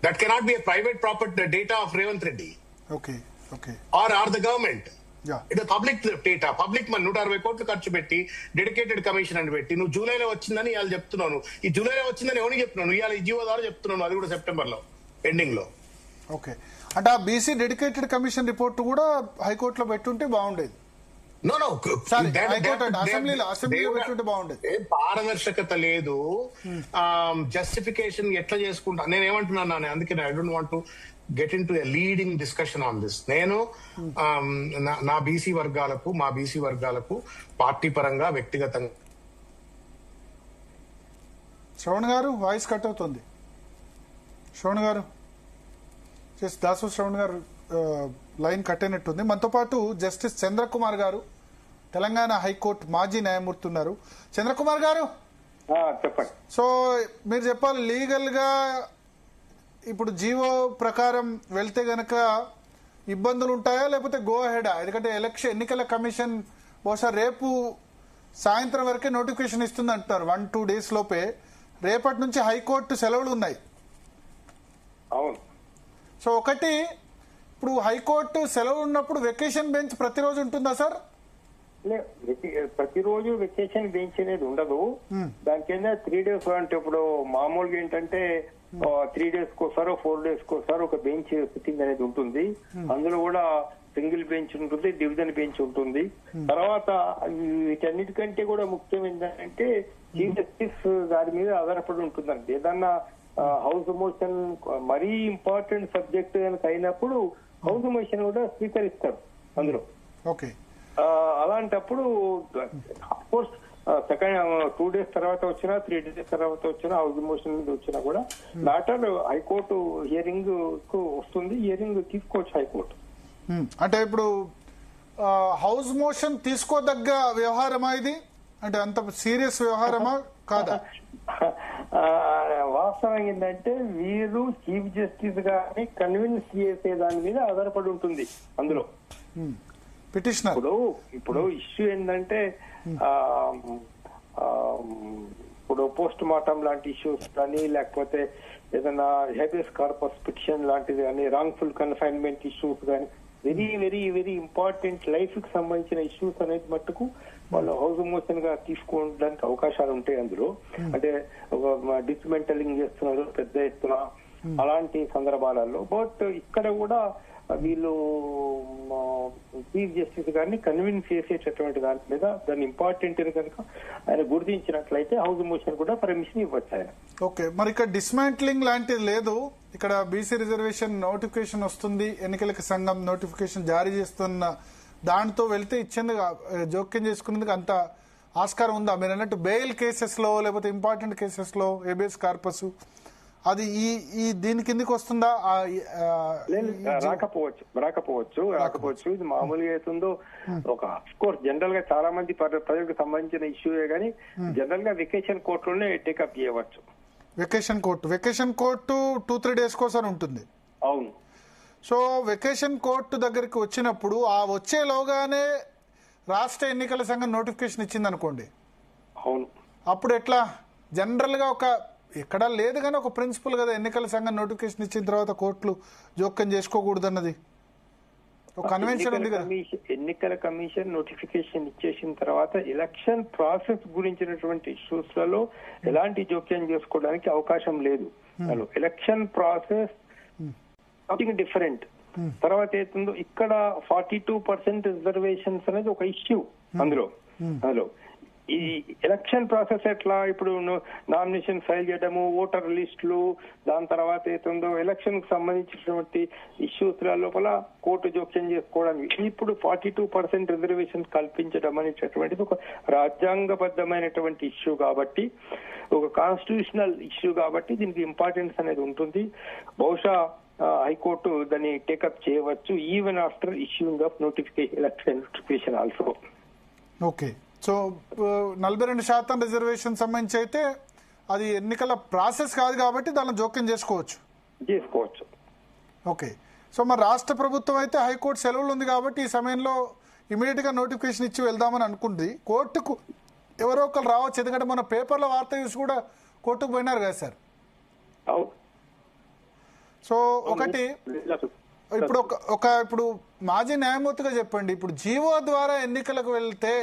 Speaker 2: That cannot be a private property data of Revanth Reddy.
Speaker 1: Okay.
Speaker 2: Or the government.
Speaker 1: Yeah.
Speaker 2: It is public data. Public man 160 కోట్లు ఖర్చు పెట్టి dedicated commission అని పెట్టి నువ్వు జూలైలో వచ్చిందని ఇవాళ చెప్తున్నాను. ఈ జూలైలో వచ్చిందని ఎవరికి చెప్తున్నాను? ఇవాళ ఈ జీవో ద్వారా చెప్తున్నాను, అది కూడా సెప్టెంబర్ లో ఎండింగ్ లో.
Speaker 1: ఓకే, అంటే ఆ బీసీ డెడికేటెడ్ కమిషన్ రిపోర్ట్ కూడా హైకోర్టులో పెట్టుంటే బాగుండేది.
Speaker 2: పారదర్శకత లేదు, జస్టిఫికేషన్ ఎట్లా చేసుకుంటా. నేను ఏమంటున్నాను, అందుకే I don't want to get in to a leading discussion on this. నేను మా బీసీ వర్గాలకు పార్టీ పరంగా, వ్యక్తిగతంగా.
Speaker 1: శ్రవణ్ గారు వాయిస్ కట్ అవుతుంది. శ్రవణ్ గారు, దాసు శ్రవణ్ గారు లైన్ కట్ అయినట్టుంది. మనతో పాటు జస్టిస్ చంద్రకుమార్ గారు, తెలంగాణ హైకోర్టు మాజీ న్యాయమూర్తి ఉన్నారు. చంద్రకుమార్ గారు
Speaker 3: చెప్పండి.
Speaker 1: సో మీరు చెప్పాలి, లీగల్ గా ఇప్పుడు జీవో ప్రకారం వెళ్తే గనక ఇబ్బందులు ఉంటాయా, లేకపోతే గో అహెడా? ఎందుకంటే ఎన్నికల కమిషన్ బహుశా రేపు సాయంత్రం వరకే నోటిఫికేషన్ ఇస్తుంది అంటున్నారు, 1-2 days లోపే. రేపటి నుంచి హైకోర్టు సెలవులు ఉన్నాయి.
Speaker 3: అవును.
Speaker 1: సో ఒకటి, ఇప్పుడు హైకోర్టు సెలవు ఉన్నప్పుడు వెకేషన్ బెంచ్ ప్రతిరోజు ఉంటుందా సార్?
Speaker 3: ప్రతిరోజు వెకేషన్ బెంచ్ అనేది ఉండదు. దాని కింద 3 days అంటే ఇప్పుడు మామూలుగా ఏంటంటే 3 days కోసారో 4 days కోసారో ఒక బెంచ్ సిట్టింగ్ అనేది ఉంటుంది. అందులో కూడా సింగిల్ బెంచ్ ఉంటుంది, డివిజన్ బెంచ్ ఉంటుంది. తర్వాత వీటన్నిటికంటే కూడా ముఖ్యం ఏంటంటే చీఫ్ జస్టిస్ దాని మీద ఆధారపడి ఉంటుందండి. ఏదన్నా హౌస్ మోషన్ మరీ ఇంపార్టెంట్ సబ్జెక్ట్ కనుక అయినప్పుడు హౌస్ మోషన్ కూడా స్వీకరిస్తారు అందులో.
Speaker 1: ఓకే,
Speaker 3: అలాంటప్పుడు కోర్స్ సెకండ్ 2 days తర్వాత వచ్చినా 3 days తర్వాత వచ్చినా హౌస్ మోషన్ మీద వచ్చినా కూడా మ్యాటర్ హైకోర్టు హియరింగ్ కు వస్తుంది. హియరింగ్ తీసుకోవచ్చు హైకోర్టు.
Speaker 1: అంటే ఇప్పుడు హౌస్ మోషన్ తీసుకోదగ్గ వ్యవహారమా ఇది? అంటే అంత సీరియస్ వ్యవహారమా కాదా?
Speaker 3: వాస్తవం ఏంటంటే వీరు చీఫ్ జస్టిస్ గారిని కన్విన్స్ చేసే దాని మీద ఆధారపడి ఉంటుంది అందులో.
Speaker 1: పిటిషనర్
Speaker 3: ఇప్పుడు ఇష్యూ ఏంటంటే ఇప్పుడు పోస్ట్ మార్టం లాంటి ఇష్యూస్ కానీ, లేకపోతే ఏదైనా హెబియస్ కార్పస్ పిటిషన్ లాంటిది కానీ, రాంగ్ఫుల్ కన్ఫైన్మెంట్ ఇష్యూస్ కానీ, very very very important life కి సంబంధించిన ఇష్యూస్ అనేది మట్టుకు వాళ్ళు హౌస్ మోషన్ గా తీసుకోవడానికి అవకాశాలు ఉంటాయి అందులో. అంటే డిస్మెంటలింగ్ చేస్తున్నారు పెద్ద ఎత్తున అలాంటి సందర్భాలలో. బట్ ఇక్కడ కూడా వీళ్ళు చీఫ్ జస్టిస్ గారిని కన్విన్స్ చేసేటటువంటి దాని మీద దాని ఇంపార్టెంట్ కనుక ఆయన గుర్తించినట్లయితే హౌస్ మోషన్ కూడా పర్మిషన్ ఇవ్వచ్చు ఆయన.
Speaker 1: ఓకే, మరి ఇక్కడ డిస్మాంట్లింగ్ లాంటిది లేదు. ఇక్కడ బీసీ రిజర్వేషన్ నోటిఫికేషన్ వస్తుంది, ఎన్నికల సంఘం నోటిఫికేషన్ జారీ చేస్తున్న దాంతో వెళ్తే ఇచ్చేందుకు జోక్యం చేసుకునేందుకు అంత ఆస్కారం ఉందా? మీరు అన్నట్టు బెయిల్ కేసెస్ లో లేకపోతే ఇంపార్టెంట్ కేసెస్ లో హేబియస్ కార్పస్ అది ఈ దీని కిందకి వస్తుందా?
Speaker 3: రాకపోవచ్చు. ఇది మామూలుగా అవుతుందో ఒక కోర్స్ జనరల్ గా చాలా మంది ప్రజలకు సంబంధించిన ఇష్యూయే కానీ జనరల్ గా వెకేషన్ కోర్టులోనే టేకప్ చేయవచ్చు.
Speaker 1: వెకేషన్ కోర్టు 2-3 days కోసం ఉంటుంది.
Speaker 3: అవును.
Speaker 1: సో వెకేషన్ కోర్టు దగ్గరికి వచ్చినప్పుడు ఆ వచ్చేలోగానే రాష్ట్ర ఎన్నికల సంఘం నోటిఫికేషన్ ఇచ్చింది అనుకోండి.
Speaker 3: అవును.
Speaker 1: అప్పుడు ఎట్లా? జనరల్ గా ఒక ఎక్కడా లేదు కానీ ఒక ప్రిన్సిపల్ కదా, ఎన్నికల సంఘం నోటిఫికేషన్ ఇచ్చిన తర్వాత కోర్టులు జోక్యం చేసుకోకూడదు అన్నది ఒక కన్వెన్షన్ ఉంది కదా.
Speaker 3: ఎన్నికల కమిషన్ నోటిఫికేషన్ ఇచ్చేసిన తర్వాత ఎలక్షన్ ప్రాసెస్ గురించినటువంటి ఇష్యూస్ లలో ఎలాంటి జోక్యం చేసుకోవడానికి అవకాశం లేదు. Election process something different. తర్వాత ఏతుందో ఇక్కడ 42% రిజర్వేషన్స్ అనేది ఒక ఇష్యూ అందులో. ఈ ఎలక్షన్ ప్రాసెస్ ఎట్లా ఇప్పుడు నామినేషన్ ఫైల్ చేయడము, ఓటర్ లిస్టులు, దాని తర్వాత ఏతుందో ఎలక్షన్ కు సంబంధించినటువంటి ఇష్యూస్ లోపల కోర్టు జోక్యం చేసుకోవడానికి ఇప్పుడు 42% రిజర్వేషన్ కల్పించడం అనేటటువంటిది ఒక రాజ్యాంగబద్ధమైనటువంటి ఇష్యూ కాబట్టి, ఒక కాన్స్టిట్యూషనల్ ఇష్యూ కాబట్టి దీనికి ఇంపార్టెన్స్ అనేది ఉంటుంది. బహుశా హైకోర్టు దాన్ని టేకప్ చేయవచ్చు even after issuing of election notification also.
Speaker 1: Okay, so 42% reservation సంబంధించి అయితే అది ఎన్నికల ప్రాసెస్ కాదు కాబట్టి దానిలో జోక్యం చేసుకోవచ్చు. ఓకే, సో మరి రాష్ట్ర ప్రభుత్వం అయితే హైకోర్టు సెలవులు ఉంది కాబట్టి ఈ సమయంలో ఇమీడియట్ గా నోటిఫికేషన్ ఇచ్చి వెళ్దామని అనుకుంది. కోర్టుకు ఎవరో ఒకరు రావచ్చు, ఎందుకంటే మన పేపర్లో వార్త చూసి కూడా కోర్టుకు పోయినారు కదా సార్. సో ఒకటి ఇప్పుడు ఇప్పుడు మాజీ న్యాయమూర్తిగా చెప్పండి, ఇప్పుడు జీవో ద్వారా ఎన్నికలకు వెళ్తే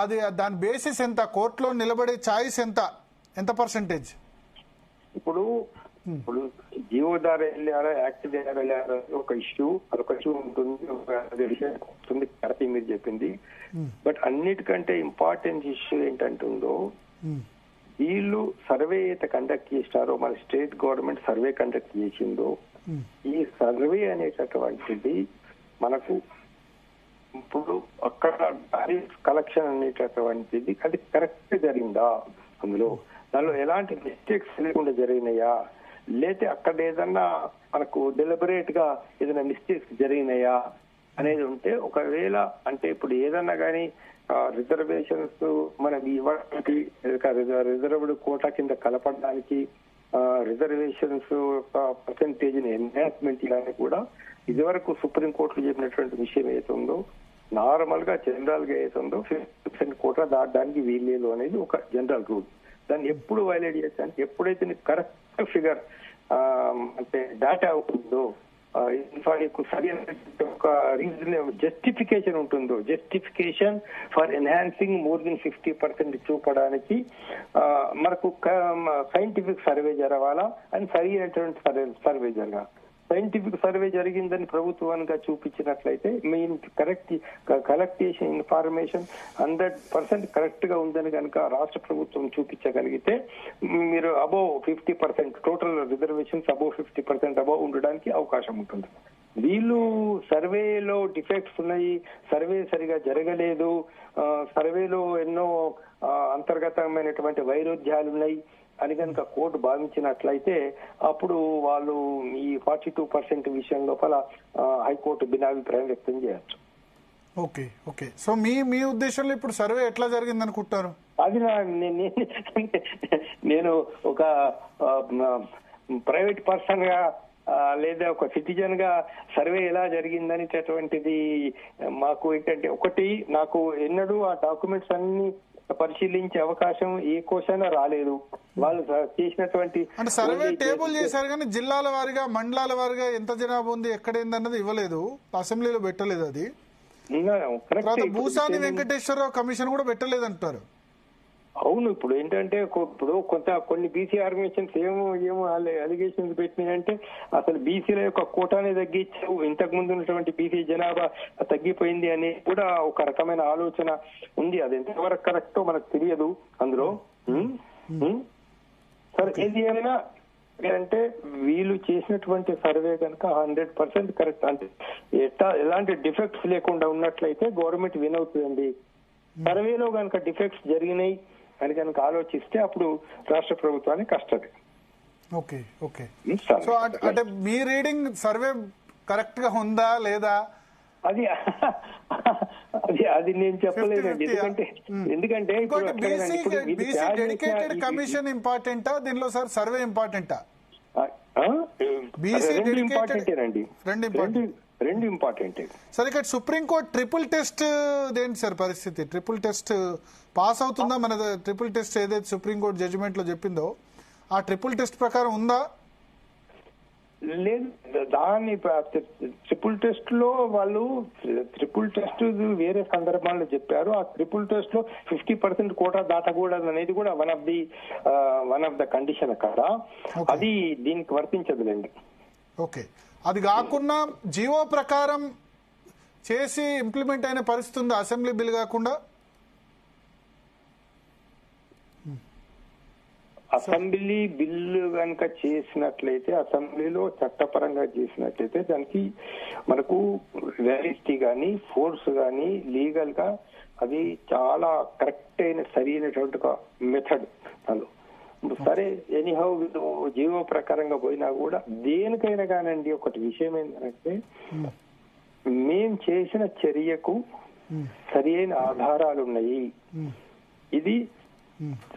Speaker 1: అది దాని బేసిస్ ఎంత, కోర్టులో నిలబడే ఛాయిస్ ఎంత పర్సెంటేజ్?
Speaker 3: ఇప్పుడు జీవో ద్వారా వెళ్ళారా, యాక్ట్ ద్వారా వెళ్ళారా ఒక ఇష్యూ, అదొక ఇష్యూ ఉంటుంది కరెక్ట్ మీరు చెప్పింది. బట్ అన్నిటికంటే ఇంపార్టెంట్ ఇష్యూ ఏంటంటుందో, వీళ్ళు సర్వే అయితే కండక్ట్ చేస్తారో, మన స్టేట్ గవర్నమెంట్ సర్వే కండక్ట్ చేసిందో, ఈ సర్వే అనేటటువంటిది మనకు ఇప్పుడు అక్కడ కలెక్షన్ అనేటటువంటిది అది కరెక్ట్ జరిగిందా, దానిలో ఎలాంటి మిస్టేక్స్ లేకుండా జరిగినాయా, లేతే అక్కడ ఏదన్నా మనకు డెలిబరేట్ గా ఏదైనా మిస్టేక్స్ జరిగినాయా అనేది ఉంటే, ఒకవేళ అంటే ఇప్పుడు ఏదన్నా కానీ రిజర్వేషన్స్ మనం ఇవ్వడానికి రిజర్వ్డ్ కోటా కింద కలపడానికి రిజర్వేషన్స్ పర్సెంటేజ్ ఎన్హాన్స్మెంట్ ఇలానే కూడా ఇదివరకు సుప్రీంకోర్టులో చెప్పినటువంటి విషయం ఏతుందో, నార్మల్ గా జనరల్ గా ఏతుందో 50% కోటా దాటడానికి వీల్లేదు అనేది ఒక జనరల్ రూల్. దాన్ని ఎప్పుడు వైలేట్ చేస్తాను, ఎప్పుడైతే నీకు కరెక్ట్ ఫిగర్ అంటే డేటా ఉంటుందో, ఒక రీజన్ జస్టిఫికేషన్ ఉంటుందో, justification for enhancing more than 50% చూపడానికి మనకు సైంటిఫిక్ సర్వే జరగాలా అని సరైనటువంటి సర్వే జరగాలి. సైంటిఫిక్ సర్వే జరిగిందని ప్రభుత్వానికి చూపించినట్లయితే మెయిన్ కలెక్ట్ చేసిన ఇన్ఫర్మేషన్ 100% కరెక్ట్ గా ఉందని కనుక రాష్ట్ర ప్రభుత్వం చూపించగలిగితే మీరు above 50% total reservations above 50% above ఉండడానికి అవకాశం ఉంటుంది. వీళ్ళు సర్వేలో డిఫెక్ట్స్ ఉన్నాయి, సర్వే సరిగా జరగలేదు, సర్వేలో ఎన్నో అంతర్గతమైనటువంటి వైరుధ్యాలు ఉన్నాయి అని కనుక కోర్టు భావించినట్లయితే అప్పుడు వాళ్ళు ఈ 42% విషయం లోపల హైకోర్టు భిన్నాభిప్రాయం వ్యక్తం చేయొచ్చు.
Speaker 1: Okay okay. సో మీ ఉద్దేశంలో ఇప్పుడు సర్వే ఎట్లా జరిగింది అనుకుంటారు?
Speaker 3: అది నేను ఒక ప్రైవేట్ పర్సన్ గా లేదా ఒక సిటిజన్ గా సర్వే ఎలా జరిగిందనేటటువంటిది మాకు ఏంటంటే, ఒకటి నాకు ఎన్నడూ ఆ డాక్యుమెంట్స్ అన్ని పరిశీలించే అవకాశం ఏ క్వశ్చన్ రాలేదు. వాళ్ళు చేసినటువంటి
Speaker 1: అంటే సర్వే టేబుల్ చేశారు కానీ జిల్లాల వారిగా మండలాల వారిగా ఎంత జనాభా ఉంది ఎక్కడైందన్నది ఇవ్వలేదు, అసెంబ్లీలో పెట్టలేదు. అది తర్వాత భూసాని వెంకటేశ్వరరావు కమిషన్ కూడా పెట్టలేదు అంటారు.
Speaker 3: అవును, ఇప్పుడు ఏంటంటే ఇప్పుడు కొన్ని బీసీ ఆర్గనైజేషన్స్ ఏమో అలిగేషన్స్ పెట్టినాయంటే అసలు బీసీల యొక్క కోటానే తగ్గించావు, ఇంతకు ముందు ఉన్నటువంటి బీసీ జనాభా తగ్గిపోయింది అని కూడా ఒక రకమైన ఆలోచన ఉంది. అది ఎంతవరకు కరెక్టో మనకు తెలియదు అందులో. సరే, ఏది ఏమైనా అంటే వీళ్ళు చేసినటువంటి సర్వే కనుక 100% కరెక్ట్, అంటే ఎలాంటి డిఫెక్ట్స్ లేకుండా ఉన్నట్లయితే గవర్నమెంట్ విన్ అవుతుందండి. సర్వేలో కనుక డిఫెక్ట్స్ జరిగినాయి అని కనుక ఆలోచిస్తే అప్పుడు రాష్ట్ర ప్రభుత్వానికి కష్టం.
Speaker 1: Okay okay. సో అంటే మీ రీడింగ్ సర్వే కరెక్ట్ గా ఉందా లేదా
Speaker 3: అది అది నేను చెప్పలేదండి. ఎందుకంటే
Speaker 1: బీసీ డెడికేటెడ్ కమిషన్ ఇంపార్టెంటా దీనిలో సార్ సర్వే ఇంపార్టెంటా? బీసీ
Speaker 3: ఇంపార్టెంటేనండి, రెండు ఇంపార్టెంట్.
Speaker 1: సరే, ఇక్కడ సుప్రీంకోర్టు ట్రిపుల్ టెస్ట్ ఏంటి సార్ పరిస్థితి? ట్రిపుల్ టెస్ట్ పాస్ అవుతుందా? మన ట్రిపుల్ టెస్ట్ ఏదైతే సుప్రీంకోర్టు జడ్జిమెంట్ లో చెప్పిందో ఆ ట్రిపుల్ టెస్ట్ ప్రకారం ఉందా?
Speaker 3: లేదు, దాన్ని ట్రిపుల్ టెస్ట్ లో వాళ్ళు ట్రిపుల్ టెస్ట్ వేరే సందర్భాల్లో చెప్పారు. ఆ ట్రిపుల్ టెస్ట్ లో 50% కోటా దాటకూడదు అనేది కూడా వన్ ఆఫ్ ద కండిషన్ కదా, అది దీనికి వర్తించదులేండి.
Speaker 1: ఓకే. అది కాకుండా జీవో ప్రకారం చేసి ఇంప్లిమెంట్ అయిన పరిస్థితి ఉందా అసెంబ్లీ బిల్ కాకుండా?
Speaker 3: అసెంబ్లీ బిల్లు కనుక చేసినట్లయితే, అసెంబ్లీలో చట్టపరంగా చేసినట్లయితే దానికి మనకు వ్యాలిడిటీ కానీ ఫోర్స్ కానీ లీగల్ గా అది చాలా కరెక్ట్ అయిన సరైనటువంటి ఒక మెథడ్. సరే, ఎనీహౌ జీవో ప్రకారంగా పోయినా కూడా దేనికైనా కానండి ఒకటి విషయం ఏంటంటే, మేం చేసిన చర్యకు సరి అయిన ఆధారాలు ఉన్నాయి, ఇది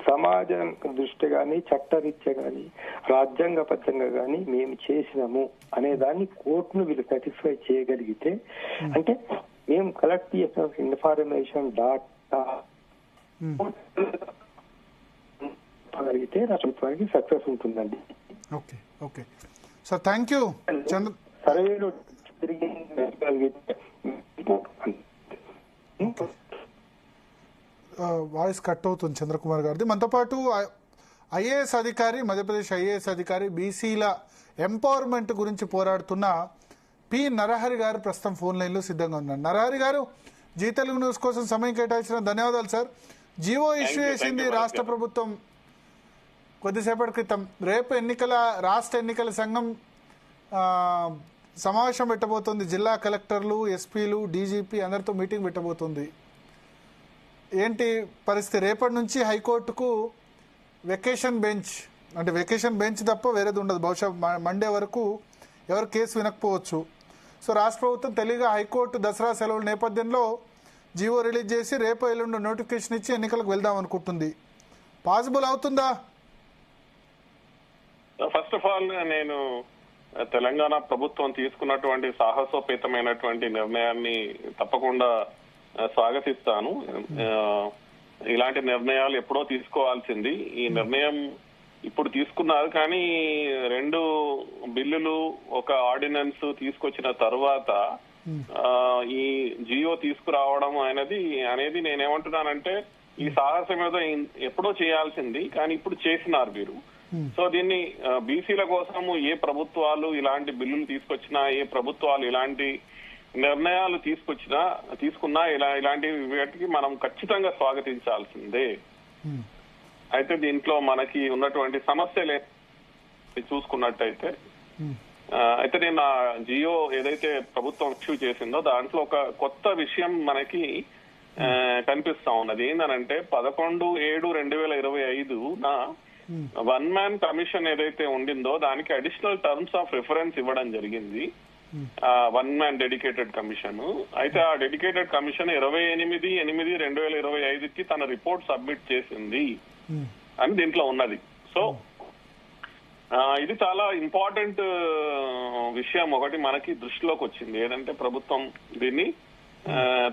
Speaker 3: సమాజం దృష్టి గాని చట్టరీత్యా గాని రాజ్యాంగబద్ధంగా గాని మేము చేసినాము అనే దాన్ని కోర్టును వీళ్ళు సాటిస్ఫై చేయగలిగితే, అంటే మేము కలెక్ట్ చేసిన ఇన్ఫర్మేషన్ డాటా కలిగితే రాష్ట్రానికి సక్సెస్ ఉంటుందండి.
Speaker 1: Okay okay sir, thank you.
Speaker 3: సర్వేలో
Speaker 1: వాయిస్ కట్ అవుతుంది చంద్రకుమార్ గారిది. మనతో పాటు ఐఏఎస్ అధికారి, మధ్యప్రదేశ్ ఐఏఎస్ అధికారి, బీసీల ఎంపవర్మెంట్ గురించి పోరాడుతున్న పి నరహరి గారు ప్రస్తుతం ఫోన్ లైన్ లో సిద్ధంగా ఉన్నారు. నరహరి గారు, జీ తెలుగు న్యూస్ కోసం సమయం కేటాయించిన ధన్యవాదాలు సార్. జీవో ఇష్యూ చేసింది రాష్ట్ర ప్రభుత్వం కొద్దిసేపటి క్రితం. రేపు రాష్ట్ర ఎన్నికల సంఘం సమావేశం పెట్టబోతోంది. జిల్లా కలెక్టర్లు, ఎస్పీలు, డీజీపీ అందరితో మీటింగ్ పెట్టబోతోంది. ఏంటి పరిస్థితి? రేపటి నుంచి హైకోర్టుకు వెకేషన్ బెంచ్ తప్ప వేరేది ఉండదు. బహుశా మండే వరకు ఎవరు కేసు వినకపోవచ్చు. సో రాష్ట్ర ప్రభుత్వం తెలివిగా హైకోర్టు దసరా సెలవుల నేపథ్యంలో జీవో రిలీజ్ చేసి రేపు ఎల్లుండి నోటిఫికేషన్ ఇచ్చి ఎన్నికలకు వెళ్దాం అనుకుంటుంది. పాసిబుల్ అవుతుందా?
Speaker 4: ఫస్ట్ ఆఫ్ ఆల్, నేను తెలంగాణ ప్రభుత్వం తీసుకున్నటువంటి సాహసోపేతమైనటువంటి నిర్ణయాన్ని తప్పకుండా స్వాగతిస్తాను. ఇలాంటి నిర్ణయాలు ఎప్పుడో తీసుకోవాల్సింది. ఈ నిర్ణయం ఇప్పుడు తీసుకున్నారు, కానీ 2 బిల్లులు, ఒక ఆర్డినెన్స్ తీసుకొచ్చిన తర్వాత ఈ జియో తీసుకురావడం అనేది నేనేమంటున్నానంటే, ఈ సాహసం ఏదో ఎప్పుడో చేయాల్సింది, కానీ ఇప్పుడు చేసినారు మీరు. సో దీన్ని బీసీల కోసము ఏ ప్రభుత్వాలు ఇలాంటి బిల్లులు తీసుకొచ్చినా, ఏ ప్రభుత్వాలు ఇలాంటి నిర్ణయాలు తీసుకున్నా ఇలాంటి వాటికి మనం ఖచ్చితంగా స్వాగతించాల్సిందే. అయితే దీంట్లో మనకి ఉన్నటువంటి సమస్యలే చూసుకున్నట్టయితే, అయితే నేను ఆ జియో ఏదైతే ప్రభుత్వం ఇష్యూ చేసిందో దాంట్లో ఒక కొత్త విషయం మనకి కనిపిస్తా ఉన్నది. ఏంటనంటే 11/7/2025 వన్ మ్యాన్ కమిషన్ ఏదైతే ఉండిందో దానికి అడిషనల్ టర్మ్స్ ఆఫ్ రిఫరెన్స్ ఇవ్వడం జరిగింది. One man dedicated commission. అయితే ఆ డెడికేటెడ్ కమిషన్ 28/8/2025 తన రిపోర్ట్ సబ్మిట్ చేసింది అని దీంట్లో ఉన్నది. సో ఇది చాలా ఇంపార్టెంట్ విషయం ఒకటి మనకి దృష్టిలోకి వచ్చింది. ఏదంటే ప్రభుత్వం దీన్ని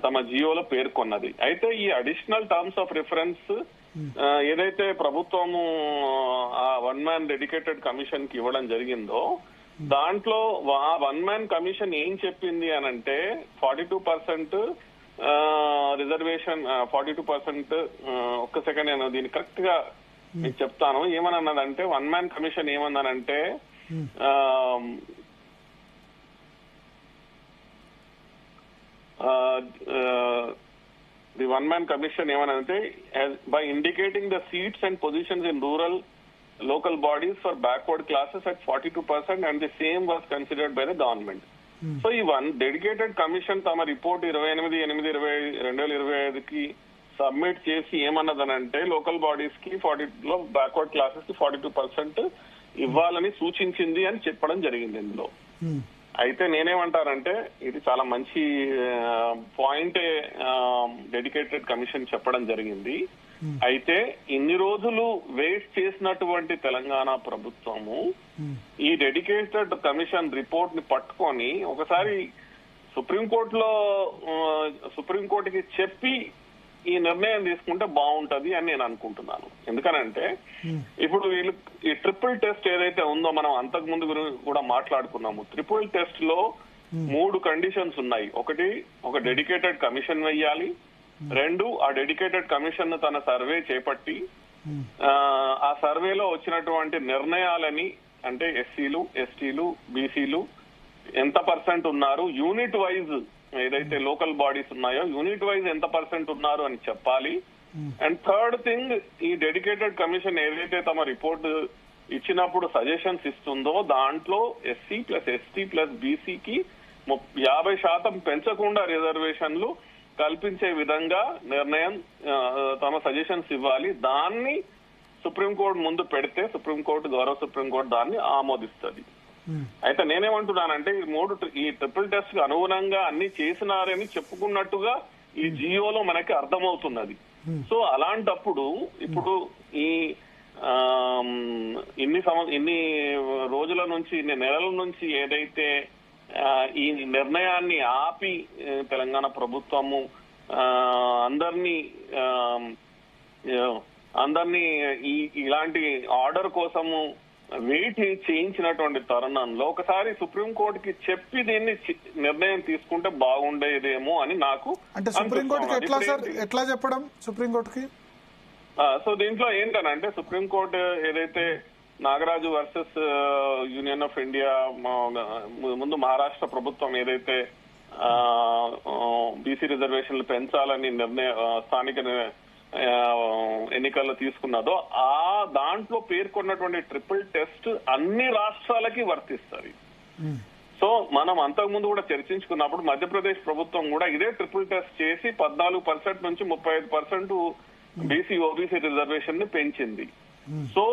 Speaker 4: తమ జియోలో పేర్కొన్నది. అయితే ఈ అడిషనల్ టర్మ్స్ ఆఫ్ రిఫరెన్స్ ఏదైతే ప్రభుత్వము ఆ వన్ మ్యాన్ డెడికేటెడ్ కమిషన్ కి ఇవ్వడం జరిగిందో దాంట్లో ఆ వన్ మ్యాన్ కమిషన్ ఏం చెప్పింది అనంటే 42% రిజర్వేషన్ 42%. ఒక్క సెకండ్ నేను దీన్ని కరెక్ట్ గా మీకు చెప్తాను. ఏమన్నదంటే వన్ మ్యాన్ కమిషన్ ఏమన్నానంటే ది వన్ మ్యాన్ కమిషన్ ఏమనంటే by indicating the seats and positions in rural local bodies for backward classes at 42% and the same was considered by the government. So ఈ one dedicated commission తమ report 28/8/2025 submit చేసి ఏమన్నదనంటే local bodies కి 40 backward classes కి 42% ఇవ్వాలని సూచించింది అని చెప్పడం జరిగింది ఇందులో. అయితే నేనేమంటారంటే ఇది చాలా మంచి పాయింటే డెడికేటెడ్ కమిషన్ చెప్పడం జరిగింది. అయితే ఇన్ని రోజులు వెయిట్ చేసినటువంటి తెలంగాణ ప్రభుత్వము ఈ డెడికేటెడ్ కమిషన్ రిపోర్ట్ ని పట్టుకొని ఒకసారి సుప్రీంకోర్టుకి చెప్పి ఈ నిర్ణయం తీసుకుంటే బాగుంటది అని నేను అనుకుంటున్నాను. ఎందుకనంటే ఇప్పుడు వీళ్ళు ఈ ట్రిపుల్ టెస్ట్ ఏదైతే ఉందో మనం అంతకు ముందు కూడా మాట్లాడుకున్నాము. ట్రిపుల్ టెస్ట్ లో 3 కండిషన్స్ ఉన్నాయి. ఒకటి, ఒక డెడికేటెడ్ కమిషన్ వేయాలి. 2, ఆ డెడికేటెడ్ కమిషన్ తన సర్వే చేపట్టి ఆ సర్వేలో వచ్చినటువంటి నిర్ణయాలని అంటే ఎస్సీలు, ఎస్టీలు, బీసీలు ఎంత పర్సెంట్ ఉన్నారు, యూనిట్ వైజ్ ఏదైతే లోకల్ బాడీస్ ఉన్నాయో యూనిట్ వైజ్ ఎంత పర్సెంట్ ఉన్నారు అని చెప్పాలి. అండ్ థర్డ్ థింగ్, ఈ డెడికేటెడ్ కమిషన్ ఏదైతే తమ రిపోర్ట్ ఇచ్చినప్పుడు సజెషన్స్ ఇస్తుందో దాంట్లో ఎస్సీ ప్లస్ ఎస్టీ ప్లస్ బీసీకి 50% పెంచకుండా రిజర్వేషన్లు కల్పించే విధంగా నిర్ణయం తమ సజెషన్స్ ఇవ్వాలి. దాన్ని సుప్రీంకోర్టు ముందు పెడితే గౌరవ సుప్రీంకోర్టు దాన్ని ఆమోదిస్తుంది. అయితే నేనేమంటున్నానంటే ఈ ట్రిపుల్ టెస్ట్ కి అనుగుణంగా అన్ని చేసినారని చెప్పుకున్నట్టుగా ఈ జియోలో మనకి అర్థమవుతున్నది. సో అలాంటప్పుడు ఇప్పుడు ఈ ఇన్ని రోజుల నుంచి, ఇన్ని నెలల నుంచి ఏదైతే ఈ నిర్ణయాన్ని ఆపి తెలంగాణ ప్రభుత్వము అందరినీ ఇలాంటి ఆర్డర్ కోసము వెయిట్ చేయించినటువంటి తరుణంలో ఒకసారి సుప్రీంకోర్టుకి చెప్పి దీన్ని నిర్ణయం తీసుకుంటే బాగుండేదేమో అని నాకు
Speaker 1: అంటే సుప్రీంకోర్టుకి ఎట్లా చెప్పడం సుప్రీంకోర్టుకి.
Speaker 4: సో దీంట్లో ఏంటనంటే సుప్రీంకోర్టు ఏదైతే Nagaraju versus union of India ముందు మహారాష్ట్ర ప్రభుత్వం ఏదైతే బీసీ రిజర్వేషన్లు పెంచాలని స్థానిక ఎన్నికల్లో తీసుకున్నదో ఆ దాంట్లో పేర్కొన్నటువంటి ట్రిపుల్ టెస్ట్ అన్ని రాష్ట్రాలకి వర్తిస్తుంది. సో మనం అంతకుముందు కూడా చర్చించుకున్నప్పుడు మధ్యప్రదేశ్ ప్రభుత్వం కూడా ఇదే ట్రిపుల్ టెస్ట్ చేసి 14% నుంచి 35% బీసీ ఓబీసీ రిజర్వేషన్ ని పెంచింది. సో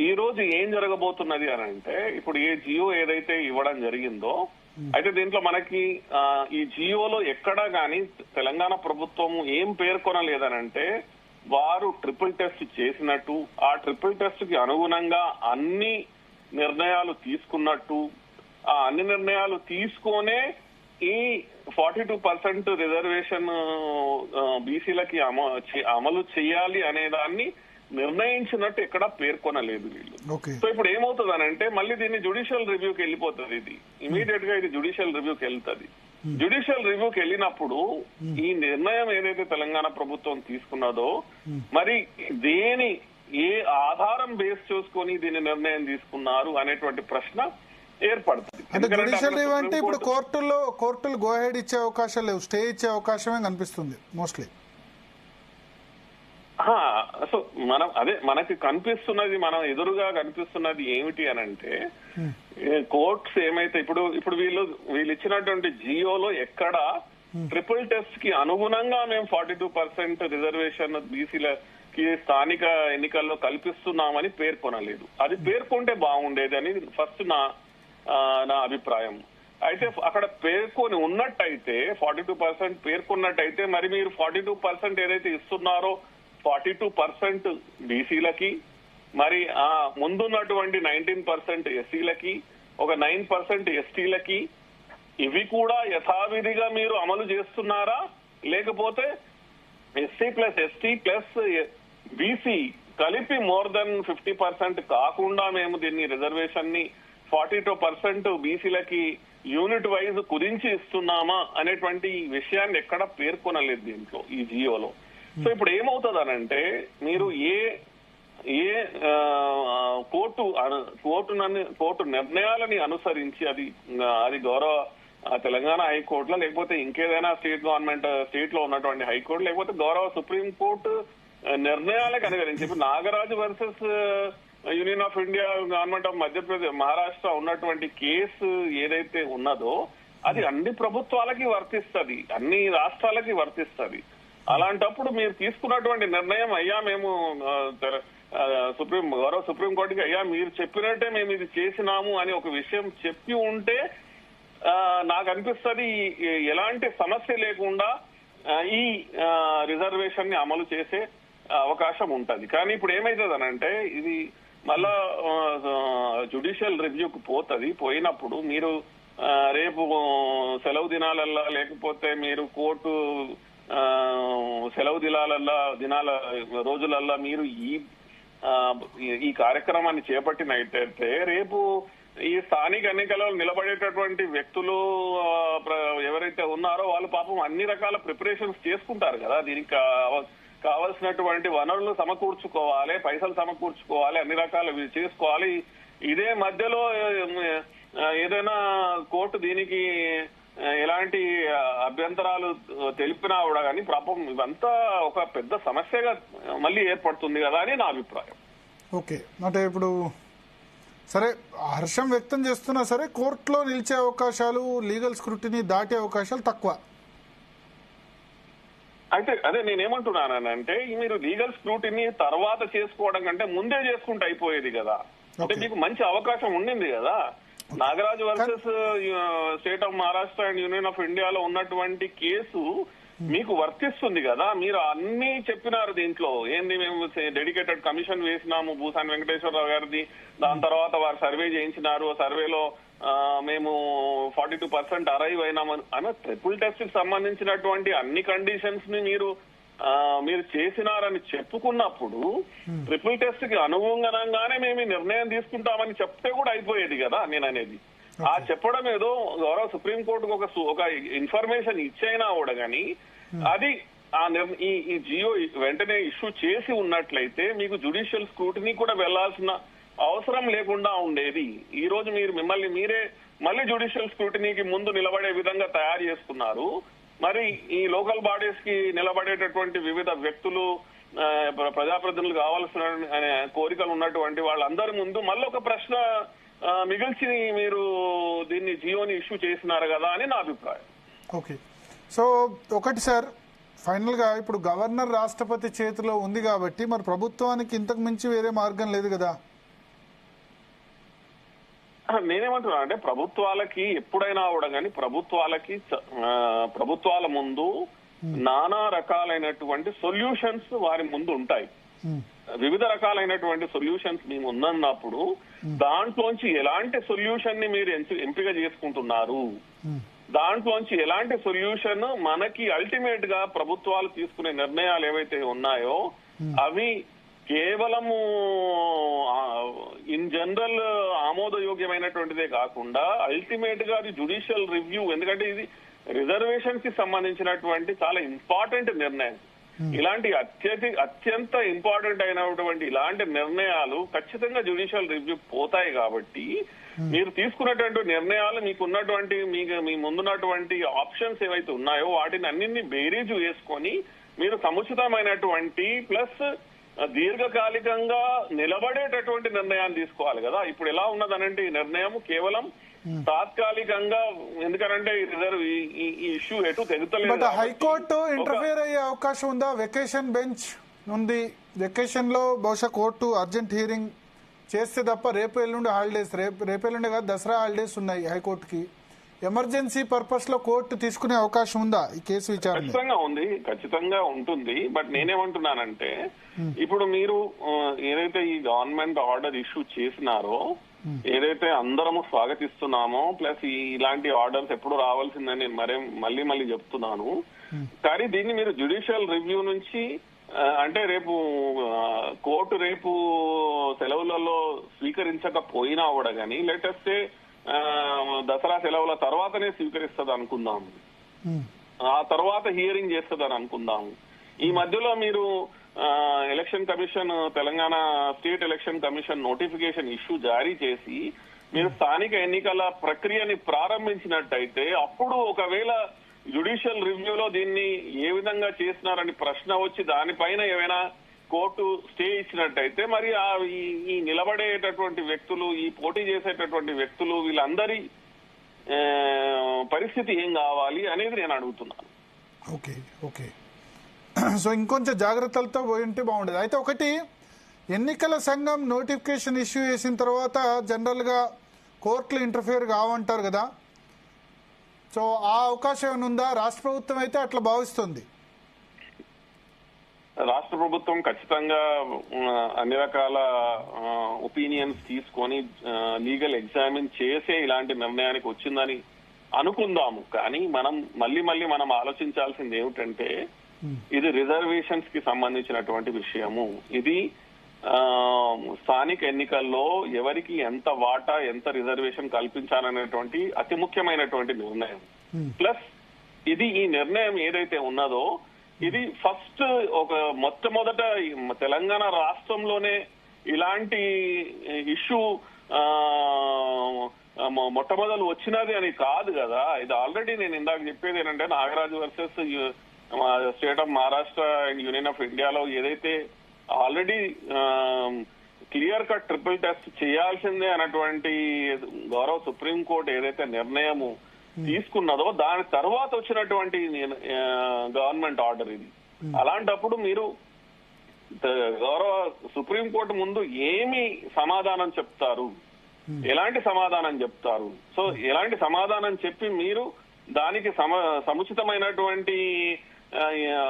Speaker 4: ఈ రోజు ఏం జరగబోతున్నది అని అంటే ఇప్పుడు ఏ జియో ఏదైతే ఇవ్వడం జరిగిందో అయితే దీంట్లో మనకి ఈ జియోలో ఎక్కడా గానీ తెలంగాణ ప్రభుత్వం ఏం పేర్కొనలేదనంటే వారు ట్రిపుల్ టెస్ట్ చేసినట్టు, ఆ ట్రిపుల్ టెస్ట్ కి అనుగుణంగా అన్ని నిర్ణయాలు తీసుకున్నట్టు, ఆ అన్ని నిర్ణయాలు తీసుకొనే ఈ 42% రిజర్వేషన్ బీసీలకి అమలు చేయాలి అనే దాన్ని నిర్ణయించినట్టు ఎక్కడా పేర్కొనలేదు వీళ్ళు. సో ఇప్పుడు ఏమవుతుందనంటే మళ్ళీ దీన్ని జ్యుడిషియల్ రివ్యూకి వెళ్ళిపోతుంది. ఇది ఇమీడియట్ గా ఇది జ్యుడిషియల్ రివ్యూకి వెళ్తుంది. జ్యుడిషియల్ రివ్యూకి వెళ్ళినప్పుడు ఈ నిర్ణయం ఏదైతే తెలంగాణ ప్రభుత్వం తీసుకున్నదో మరి ఏ ఆధారం బేస్ చేసుకొని దీని నిర్ణయం తీసుకున్నారు అనేటువంటి ప్రశ్న ఏర్పడుతుంది.
Speaker 1: అంటే జ్యుడిషియల్ రివ్యూ అంటే ఇప్పుడు కోర్టులు గో హెడ్ ఇచ్చే అవకాశం లేవు, స్టే ఇచ్చే అవకాశమే కనిపిస్తుంది మోస్ట్లీ.
Speaker 4: సో మనం మనకి కనిపిస్తున్నది, మనం ఎదురుగా కనిపిస్తున్నది ఏమిటి అని అంటే, కోర్ట్స్ ఏమైతే ఇప్పుడు వీళ్ళు ఇచ్చినటువంటి జియోలో ఎక్కడ ట్రిపుల్ టెస్ట్ కి అనుగుణంగా మేము 42% రిజర్వేషన్ బీసీలకి స్థానిక ఎన్నికల్లో కల్పిస్తున్నామని పేర్కొనలేదు. అది పేర్కొంటే బాగుండేది అని ఫస్ట్ నా అభిప్రాయం. అయితే అక్కడ పేర్కొని ఉన్నట్టయితే 42% పేర్కొన్నట్టయితే మరి మీరు 42% ఏదైతే ఇస్తున్నారో 42% బీసీలకి, మరి ఆ ముందున్నటువంటి 19% ఎస్సీలకి, ఒక 9% ఎస్టీలకి, ఇవి కూడా యథావిధిగా మీరు అమలు చేస్తున్నారా, లేకపోతే SC plus ST plus BC కలిపి మోర్ దెన్ 50% కాకుండా మేము దీన్ని రిజర్వేషన్ ని 42% బీసీలకి యూనిట్ వైజ్ కుదించి ఇస్తున్నామా అనేటువంటి విషయాన్ని ఎక్కడ పేర్కొనలేదు దీంట్లో, ఈ జియోలో. సో ఇప్పుడు ఏమవుతుందనంటే, మీరు ఏ కోర్టు నిర్ణయాలని అనుసరించి అది గౌరవ తెలంగాణ హైకోర్టులో, లేకపోతే ఇంకేదైనా స్టేట్ లో ఉన్నటువంటి హైకోర్టు, లేకపోతే గౌరవ సుప్రీం కోర్టు నిర్ణయాలకు అనుసరించి, ఇప్పుడు Nagaraju versus union of India, government of Madhya Pradesh, Maharashtra ఉన్నటువంటి కేసు ఏదైతే ఉన్నదో అది అన్ని ప్రభుత్వాలకి వర్తిస్తుంది, అన్ని రాష్ట్రాలకి వర్తిస్తుంది. అలాంటప్పుడు మీరు తీసుకున్నటువంటి నిర్ణయం, అయ్యా మేము గౌరవ సుప్రీంకోర్టుకి అయ్యా మీరు చెప్పినట్టే మేము ఇది చేసినాము అని ఒక విషయం చెప్పి ఉంటే నాకు అనిపిస్తుంది ఎలాంటి సమస్య లేకుండా ఈ రిజర్వేషన్ ని అమలు చేసే అవకాశం ఉంటది. కానీ ఇప్పుడు ఏమైతుందనంటే, ఇది మళ్ళా జ్యుడిషియల్ రివ్యూకి పోయినప్పుడు మీరు రేపు సెలవు దినాలల్లా, లేకపోతే మీరు కోర్టు సెలవు రోజులల్లా మీరు ఈ కార్యక్రమాన్ని చేపట్టినట్టయితే రేపు ఈ స్థానిక ఎన్నికలలో నిలబడేటటువంటి వ్యక్తులు ఎవరైతే ఉన్నారో వాళ్ళు పాపం అన్ని రకాల ప్రిపరేషన్స్ చేసుకుంటారు కదా, దీనికి కావలసినటువంటి వనరులు సమకూర్చుకోవాలి, పైసలు సమకూర్చుకోవాలి, అన్ని రకాలు చేసుకోవాలి. ఇదే మధ్యలో ఏదైనా కోర్టు దీనికి ఎలాంటి అభ్యంతరాలు తెలిపినా కూడా కానీ పాపం ఇవంతా ఒక పెద్ద సమస్యగా మళ్ళీ ఏర్పడుతుంది కదా అని నా అభిప్రాయం.
Speaker 1: ఓకే, అంటే ఇప్పుడు సరే హర్షం వ్యక్తం చేస్తున్నా సరే కోర్టులో నిలిచే అవకాశాలు, లీగల్ స్క్రూటినీ దాటే అవకాశాలు తక్కువ.
Speaker 4: అయితే అదే నేనేమంటున్నానంటే, మీరు లీగల్ స్క్రూటినీ తర్వాత చేసుకోవడం కంటే ముందే చేసుకుంటే అయిపోయేది కదా. అంటే మీకు మంచి అవకాశం ఉండింది కదా. Nagaraju versus state of Maharashtra and union of ఇండియాలో ఉన్నటువంటి కేసు మీకు వర్తిస్తుంది కదా. మీరు అన్ని చెప్పినారు దీంట్లో, ఏంది మేము డెడికేటెడ్ కమిషన్ వేసినాము భూసాని వెంకటేశ్వరరావు గారిది, దాని తర్వాత వారు సర్వే చేయించినారు, సర్వేలో మేము 42% అరైవ్ అయినామని అన్న ట్రిపుల్ టెస్ట్ కి సంబంధించినటువంటి అన్ని కండిషన్స్ ని మీరు చేసినారని చెప్పుకున్నప్పుడు ట్రిపుల్ టెస్ట్ కి అనుగుణంగానే మేము నిర్ణయం తీసుకుంటామని చెప్తే కూడా అయిపోయేది కదా నేను అనేది. ఆ చెప్పడం ఏదో గౌరవ సుప్రీంకోర్టుకు ఒక ఇన్ఫర్మేషన్ ఇచ్చైనా కూడా గానీ అది ఈ జియో వెంటనే ఇష్యూ చేసి ఉన్నట్లయితే మీకు జ్యుడిషియల్ స్క్రూటినీ కూడా వెళ్లాల్సిన అవసరం లేకుండా ఉండేది. ఈ రోజు మీరు మీరే మళ్ళీ జ్యుడిషియల్ స్క్రూటినీకి ముందు నిలబడే విధంగా తయారు చేసుకున్నారు. మరి ఈ లోకల్ బాడీస్ కి నిలబడేటటువంటి వివిధ వ్యక్తులు, ప్రజాప్రతినిధులు కావాల్సిన కోరికలు ఉన్నటువంటి వాళ్ళందరి ముందు మళ్ళీ ఒక ప్రశ్న మిగిల్చి మీరు దీన్ని జియోని ఇష్యూ చేసినారు కదా అని నా అభిప్రాయం.
Speaker 1: ఓకే, సో ఒకటి సార్, ఫైనల్ గా ఇప్పుడు గవర్నర్ రాష్ట్రపతి చేతిలో ఉంది కాబట్టి మరి ప్రభుత్వానికి ఇంతకు మించి వేరే మార్గం లేదు కదా.
Speaker 4: నేనేమంటున్నా అంటే, ప్రభుత్వాలకి ఎప్పుడైనా కూడా కానీ ప్రభుత్వాల ముందు నానా రకాలైనటువంటి సొల్యూషన్స్ వారి ముందు ఉంటాయి. వివిధ రకాలైనటువంటి సొల్యూషన్స్ మేము ఉన్నప్పుడు దాంట్లోంచి ఎలాంటి సొల్యూషన్ ని మీరు ఎంపిక చేసుకుంటున్నారు, దాంట్లోంచి ఎలాంటి సొల్యూషన్ మనకి అల్టిమేట్ గా ప్రభుత్వాలు తీసుకునే నిర్ణయాలు ఏవైతే ఉన్నాయో అవి కేవలము ఇన్ జనరల్ ఆమోదయోగ్యమైనటువంటిదే కాకుండా అల్టిమేట్ గా అది జ్యుడిషియల్ రివ్యూ, ఎందుకంటే ఇది రిజర్వేషన్ కి సంబంధించినటువంటి చాలా ఇంపార్టెంట్ నిర్ణయం. ఇలాంటి అత్యంత ఇంపార్టెంట్ అయినటువంటి ఇలాంటి నిర్ణయాలు ఖచ్చితంగా జ్యుడిషియల్ రివ్యూ పోతాయి. కాబట్టి మీరు తీసుకున్నటువంటి నిర్ణయాలు మీ ముందున్నటువంటి ఆప్షన్స్ ఏవైతే ఉన్నాయో వాటిని అన్నింటినీ బేరీజు వేసుకొని మీరు సముచితమైనటువంటి ప్లస్ దీర్ఘకాలికంగా నిలబడేటటువంటి నిర్ణయాన్ని తీసుకోవాలి కదా. ఇప్పుడు ఎలా ఉన్నదనంటే ఈ నిర్ణయం కేవలం తాత్కాలికంగా, ఎందుకనంటే ఈ రిజర్వ్ ఈ ఇష్యూ ఎటు తెగుతలేదు.
Speaker 1: బట్ హైకోర్టు ఇంటర్ఫియర్ అయ్యే అవకాశం ఉందా? వెకేషన్ బెంచ్ ఉంది, వెకేషన్ లో బహుశా కోర్టు అర్జెంట్ హియరింగ్ చేస్తే తప్ప రేపు ఎల్లుండి హాలిడేస్, రేపు ఎల్లుండి కాదు దసరా హాలిడేస్ ఉన్నాయి హైకోర్టుకి. ఎమర్జెన్సీ పర్పస్ లో కోర్టు తీసుకునే అవకాశం ఉందా ఈ కేసు విచారణ?
Speaker 4: ఖచ్చితంగా ఉంది, ఖచ్చితంగా ఉంటుంది. బట్ నేనేమంటున్నానంటే ఇప్పుడు మీరు ఏదైతే ఈ గవర్నమెంట్ ఆర్డర్ ఇష్యూ చేసినారో, ఏదైతే అందరము స్వాగతిస్తున్నామో, ప్లస్ ఇలాంటి ఆర్డర్స్ ఎప్పుడు రావాల్సిందని నేను మళ్ళీ చెప్తున్నాను. కానీ దీన్ని మీరు జ్యుడిషియల్ రివ్యూ నుంచి అంటే రేపు కోర్టు రేపు సెలవులలో స్వీకరించకపోయినా కూడా కానీ లేటెస్ట్ దసరా సెలవుల తర్వాతనే స్వీకరిస్తుంది అనుకుందాము, ఆ తర్వాత హియరింగ్ చేస్తుందని అనుకుందాము. ఈ మధ్యలో మీరు election commission, Telangana state election commission notification issue జారీ చేసి మీరు స్థానిక ఎన్నికల ప్రక్రియని ప్రారంభించినట్టయితే అప్పుడు ఒకవేళ జ్యుడిషియల్ రివ్యూలో దీన్ని ఏ విధంగా చేసినారని ప్రశ్న వచ్చి దానిపైన ఏమైనా కోర్టు స్టే ఇచ్చినట్టయితే మరి ఈ నిలబడేటటువంటి వ్యక్తులు, ఈ పోటీ చేసేటటువంటి వ్యక్తులు, వీళ్ళందరి పరిస్థితి ఏం కావాలి అనేది నేను అడుగుతున్నాను.
Speaker 1: ఓకే ఓకే, సో ఇంకొంచెం జాగ్రత్తలతో పోయి ఉంటే బాగుండేది. అయితే ఒకటి, ఎన్నికల సంఘం నోటిఫికేషన్ ఇష్యూ చేసిన తర్వాత జనరల్ గా కోర్టులు ఇంటర్ఫియర్ కావంటారు కదా, సో ఆ అవకాశం ఏమైనా ఉందా? రాష్ట్ర ప్రభుత్వం అయితే అట్లా భావిస్తుంది.
Speaker 4: రాష్ట్ర ప్రభుత్వం ఖచ్చితంగా అన్ని రకాల ఒపీనియన్స్ తీసుకొని లీగల్ ఎగ్జామిన్ చేసే ఇలాంటి నిర్ణయానికి వచ్చిందని అనుకుందాము. కానీ మళ్ళీ మనం ఆలోచించాల్సింది ఏమిటంటే ఇది రిజర్వేషన్స్ కి సంబంధించినటువంటి విషయము. ఇది స్థానిక ఎన్నికల్లో ఎవరికి ఎంత వాటా, ఎంత రిజర్వేషన్ కల్పించాలనేటువంటి అతి ముఖ్యమైనటువంటి నిర్ణయం. ప్లస్ ఈ నిర్ణయం ఏదైతే ఉన్నదో ఇది ఫస్ట్ మొట్టమొదట తెలంగాణ రాష్ట్రంలోనే ఇలాంటి ఇష్యూ మొట్టమొదలు వచ్చినది అని కాదు కదా. ఇది ఆల్రెడీ నేను ఇందాక చెప్పేది ఏంటంటే Nagaraju versus state of Maharashtra and union of ఇండియాలో ఏదైతే already clear cut triple test చేయాల్సిందే అన్నటువంటి గౌరవ సుప్రీంకోర్టు ఏదైతే నిర్ణయము తీసుకున్నదో దాని తర్వాత వచ్చినటువంటి గవర్నమెంట్ ఆర్డర్ ఇది. అలాంటప్పుడు మీరు గౌరవ సుప్రీంకోర్టు ముందు ఏమి సమాధానం చెప్తారు, ఎలాంటి సమాధానం చెప్తారు? సో ఎలాంటి సమాధానం చెప్పి మీరు దానికి సముచితమైనటువంటి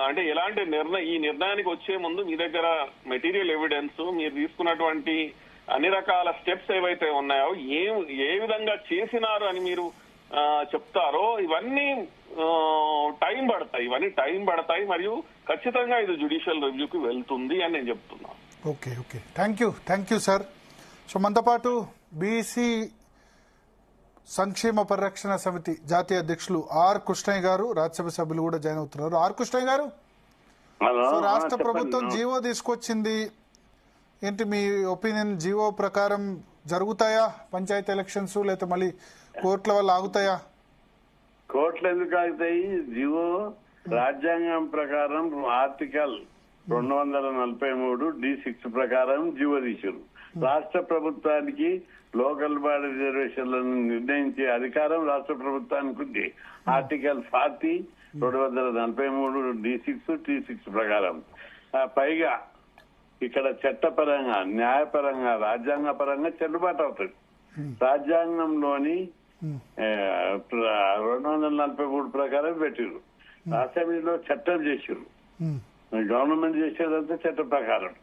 Speaker 4: అంటే ఎలాంటి ఈ నిర్ణయానికి వచ్చే ముందు మీ దగ్గర మెటీరియల్ ఎవిడెన్స్, మీరు తీసుకున్నటువంటి అన్ని రకాల స్టెప్స్ ఏవైతే ఉన్నాయో ఏ విధంగా చేసినారు అని మీరు చెప్తారో ఇవన్నీ టైం పడతాయి మరియు ఖచ్చితంగా ఇది జ్యుడిషియల్ రివ్యూకి వెళ్తుంది అని నేను చెప్తున్నాను.
Speaker 1: Okay okay, thank you sir. So మనతో పాటు బీసీ సంక్షేమ పరిరక్షణ సమితి జాతీయ అధ్యక్షులు ఆర్ కృష్ణయ్య గారు, రాజ్యసభ సభ్యులు కూడా జాయిన్ అవుతున్నారు. ఆర్ కృష్ణయ్య గారు, సో రాష్ట్ర ప్రభుత్వం జీవో తీసుకొచ్చింది, ఏంటి మీ ఒపీనియన్? జీవో ప్రకారం జరుగుతాయా పంచాయతీ ఎలక్షన్స్, లేకపోతే మళ్ళీ కోర్టుల వల్ల ఆగుతాయా?
Speaker 5: కోర్టులు ఎందుకు ఆగుతాయి? జీవో రాజ్యాంగం ప్రకారం ఆర్టికల్ 243 D6 ప్రకారం జీవో తీశారు. రాష్ట్ర ప్రభుత్వానికి లోకల్ బాడీ రిజర్వేషన్లను నిర్ణయించే అధికారం రాష్ట్ర ప్రభుత్వానికి ఉంది. ఆర్టికల్ 40 243 D6 T6 ప్రకారం. పైగా ఇక్కడ చట్టపరంగా, న్యాయపరంగా, రాజ్యాంగ పరంగా చెల్లుబాటు అవుతుంది. రాజ్యాంగంలోని 243 ప్రకారం పెట్టిరు. అసెంబ్లీలో చట్టం చేసిరు, గవర్నమెంట్ చేసేదంతా చట్ట ప్రకారం.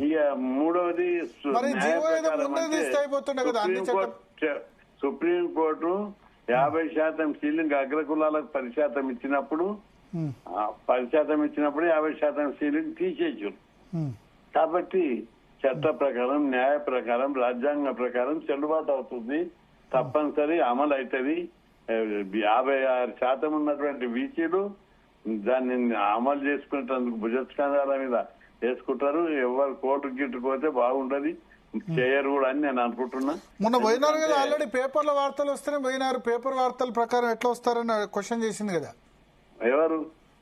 Speaker 5: ఇక మూడవది సుప్రీంకోర్టు 50% సీలింగ్ అగ్రకులాలకు 10% ఇచ్చినప్పుడు 50% సీలింగ్ తీసేసారు. కాబట్టి చట్ట ప్రకారం, న్యాయ ప్రకారం, రాజ్యాంగ ప్రకారం చెల్లుబాటు అవుతుంది, తప్పనిసరి అమలు అవుతుంది. 56% ఉన్నటువంటి బీసీలు దాన్ని అమలు చేసుకునేందుకు భుజస్కంధాల మీద వేసుకుంటారు. ఎవరు కోర్టు గిట్టుకోతే బాగుంటది, చేయరు కూడా అని నేను అనుకుంటున్నా.
Speaker 1: మొన్న పోయినారు కదా, ఆల్రెడీ పేపర్ల వార్తలు వస్తేనే పోయినారు. పేపర్ వార్తల ప్రకారం ఎట్లా వస్తారని క్వశ్చన్ చేసింది కదా
Speaker 5: ఎవరు?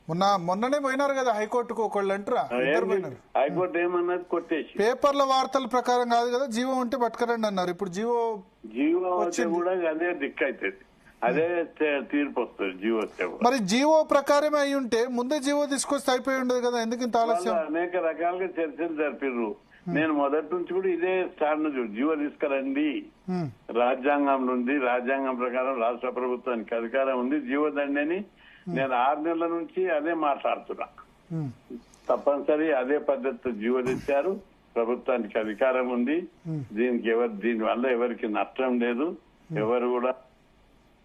Speaker 1: మొన్ననే పోయినారు కదా హైకోర్టుకు ఒకళ్ళు అంటారా, ఇద్దరు పోయినారు.
Speaker 5: హైకోర్టు ఏమన్నది కొట్టేసి
Speaker 1: పేపర్ల వార్తల ప్రకారం కాదు కదా, జీవో ఉంటే పట్టుకరండి అన్నారు. ఇప్పుడు జీవో
Speaker 5: వస్తే కూడా అదే దిక్కు అవుతుంది, అదే తీర్పు వస్తుంది జీవో వస్తే కూడా.
Speaker 1: మరి జీవో ప్రకారమే అయి ఉంటే ముందే జీవో తీసుకొస్తే అయిపోయి ఉండదు కదా, ఎందుకు ఇంత ఆలస్యం?
Speaker 5: అనేక రకాలుగా చర్చలు జరిపారు. నేను మొదటి నుంచి కూడా ఇదే స్టాండ్ జీవో తీసుకురండి, రాజ్యాంగం నుండి రాజ్యాంగం ప్రకారం రాష్ట్ర ప్రభుత్వానికి అధికారం ఉంది, జీవో దండి అని నేను 6 నెలల నుంచి అదే మాట్లాడుతున్నా. తప్పనిసరి అదే పద్ధతితో జీవో తెచ్చారు, ప్రభుత్వానికి అధికారం ఉంది, దీని వల్ల ఎవరికి నష్టం లేదు, ఎవరు కూడా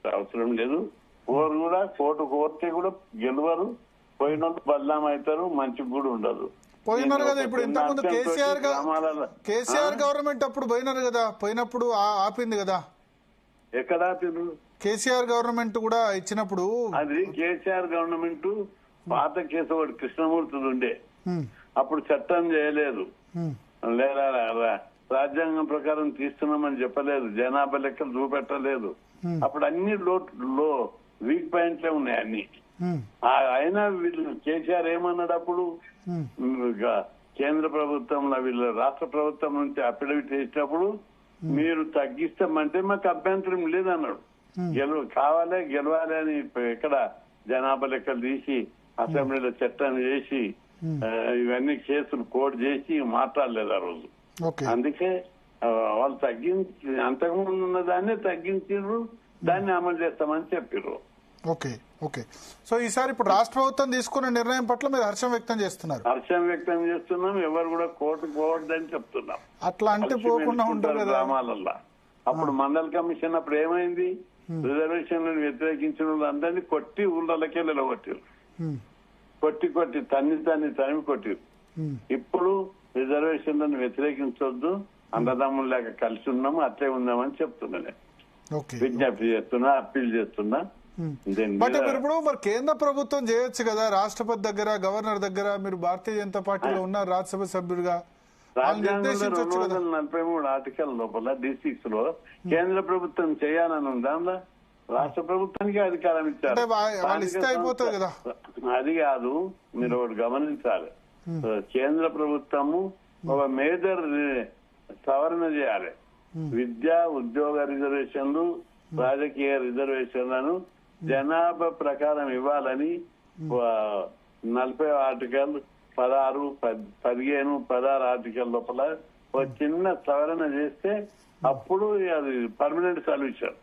Speaker 5: అవసరం లేదు, కోరు కూడా కోర్టు కూడా గెలవరు, పోయిన వాళ్ళు బదనాం అవుతారు, మంచిగా కూడా ఉండదు.
Speaker 1: పోయినారు కదా ఇప్పుడు, ఇంతకుముందు కేసీఆర్ గవర్నమెంట్ అప్పుడు పోయినారు కదా, పోయినప్పుడు ఆపింది కదా.
Speaker 5: ఎక్కడ ఆపిరు?
Speaker 1: కేసీఆర్ గవర్నమెంట్ కూడా ఇచ్చినప్పుడు.
Speaker 5: అది కేసీఆర్ గవర్నమెంట్ పాత కేసు ఒకటి కృష్ణమూర్తి ఉండే, అప్పుడు చట్టం చేయలేదు, లేదా రాజ్యాంగం ప్రకారం తీస్తున్నామని చెప్పలేదు, జనాభా లెక్కలు చూపెట్టలేదు, అప్పుడు అన్ని వీక్ పాయింట్లే ఉన్నాయి అన్ని. అయినా వీళ్ళు కేసీఆర్ ఏమన్నాడు అప్పుడు, కేంద్ర ప్రభుత్వంలో వీళ్ళు రాష్ట్ర ప్రభుత్వం నుంచి అఫిడవిట్ చేసినప్పుడు మీరు తగ్గిస్తామంటే మాకు అభ్యంతరం లేదన్నాడు. గెలవాలి అని ఎక్కడ జనాభా లెక్కలు తీసి అసెంబ్లీలో చట్టం చేసి ఇవన్నీ కేసులు కోడ్ చేసి మాట్లాడలేదు ఆ రోజు. అందుకే వాళ్ళు అంతకుముందు ఉన్న దాన్ని తగ్గించారు, దాన్ని అమలు చేస్తామని చెప్పారు.
Speaker 1: ఓకే. సో ఈసారి ఇప్పుడు రాష్ట్ర ప్రభుత్వం తీసుకున్న నిర్ణయం పట్ల మీరు హర్షం వ్యక్తం చేస్తున్నారు?
Speaker 5: హర్షం వ్యక్తం చేస్తున్నాం, ఎవరు కూడా కోర్టుకు పోవద్దని చెప్తున్నాం.
Speaker 1: అట్లా అంటే పోకుండా ఉంటారు
Speaker 5: గ్రామాలల్లో. అప్పుడు మండల కమిషన్ అప్పుడు ఏమైంది, రిజర్వేషన్లను వ్యతిరేకించిన వాళ్ళందరినీ కొట్టి ఊళ్ళకే నిలబట్టారు, కొట్టి తరిమి కొట్టారు. ఇప్పుడు రిజర్వేషన్లను వ్యతిరేకించొద్దు, అన్నదమ్ములు లేక కలిసి ఉన్నాము, అట్లే ఉందామని చెప్తున్నా, విజ్ఞప్తి చేస్తున్నా, అప్పీల్ చేస్తున్నా.
Speaker 1: బట్ ఇప్పుడు మరి కేంద్ర ప్రభుత్వం చేయొచ్చు కదా, రాష్ట్రపతి దగ్గర, గవర్నర్ దగ్గర, మీరు భారతీయ జనతా పార్టీలో ఉన్నారు రాజ్యసభ సభ్యుడిగా.
Speaker 5: రాజ్యాంగంలో 243 ఆర్టికల్ లోపల D6 లో కేంద్ర ప్రభుత్వం చేయాలని దానిలో రాష్ట్ర ప్రభుత్వానికి అధికారం ఇచ్చారు. అది కాదు, మీరు ఒకటి గమనించాలి, కేంద్ర ప్రభుత్వము ఒక మేజర్ సవరణ చేయాలి. విద్యా ఉద్యోగ రిజర్వేషన్లు, రాజకీయ రిజర్వేషన్లను జనాభా ప్రకారం ఇవ్వాలని 40 ఆర్టికల్ 16, 15, 16 ఆర్టికల్ లోపల ఒక చిన్న సవరణ చేస్తే అప్పుడు అది పర్మనెంట్ సొల్యూషన్.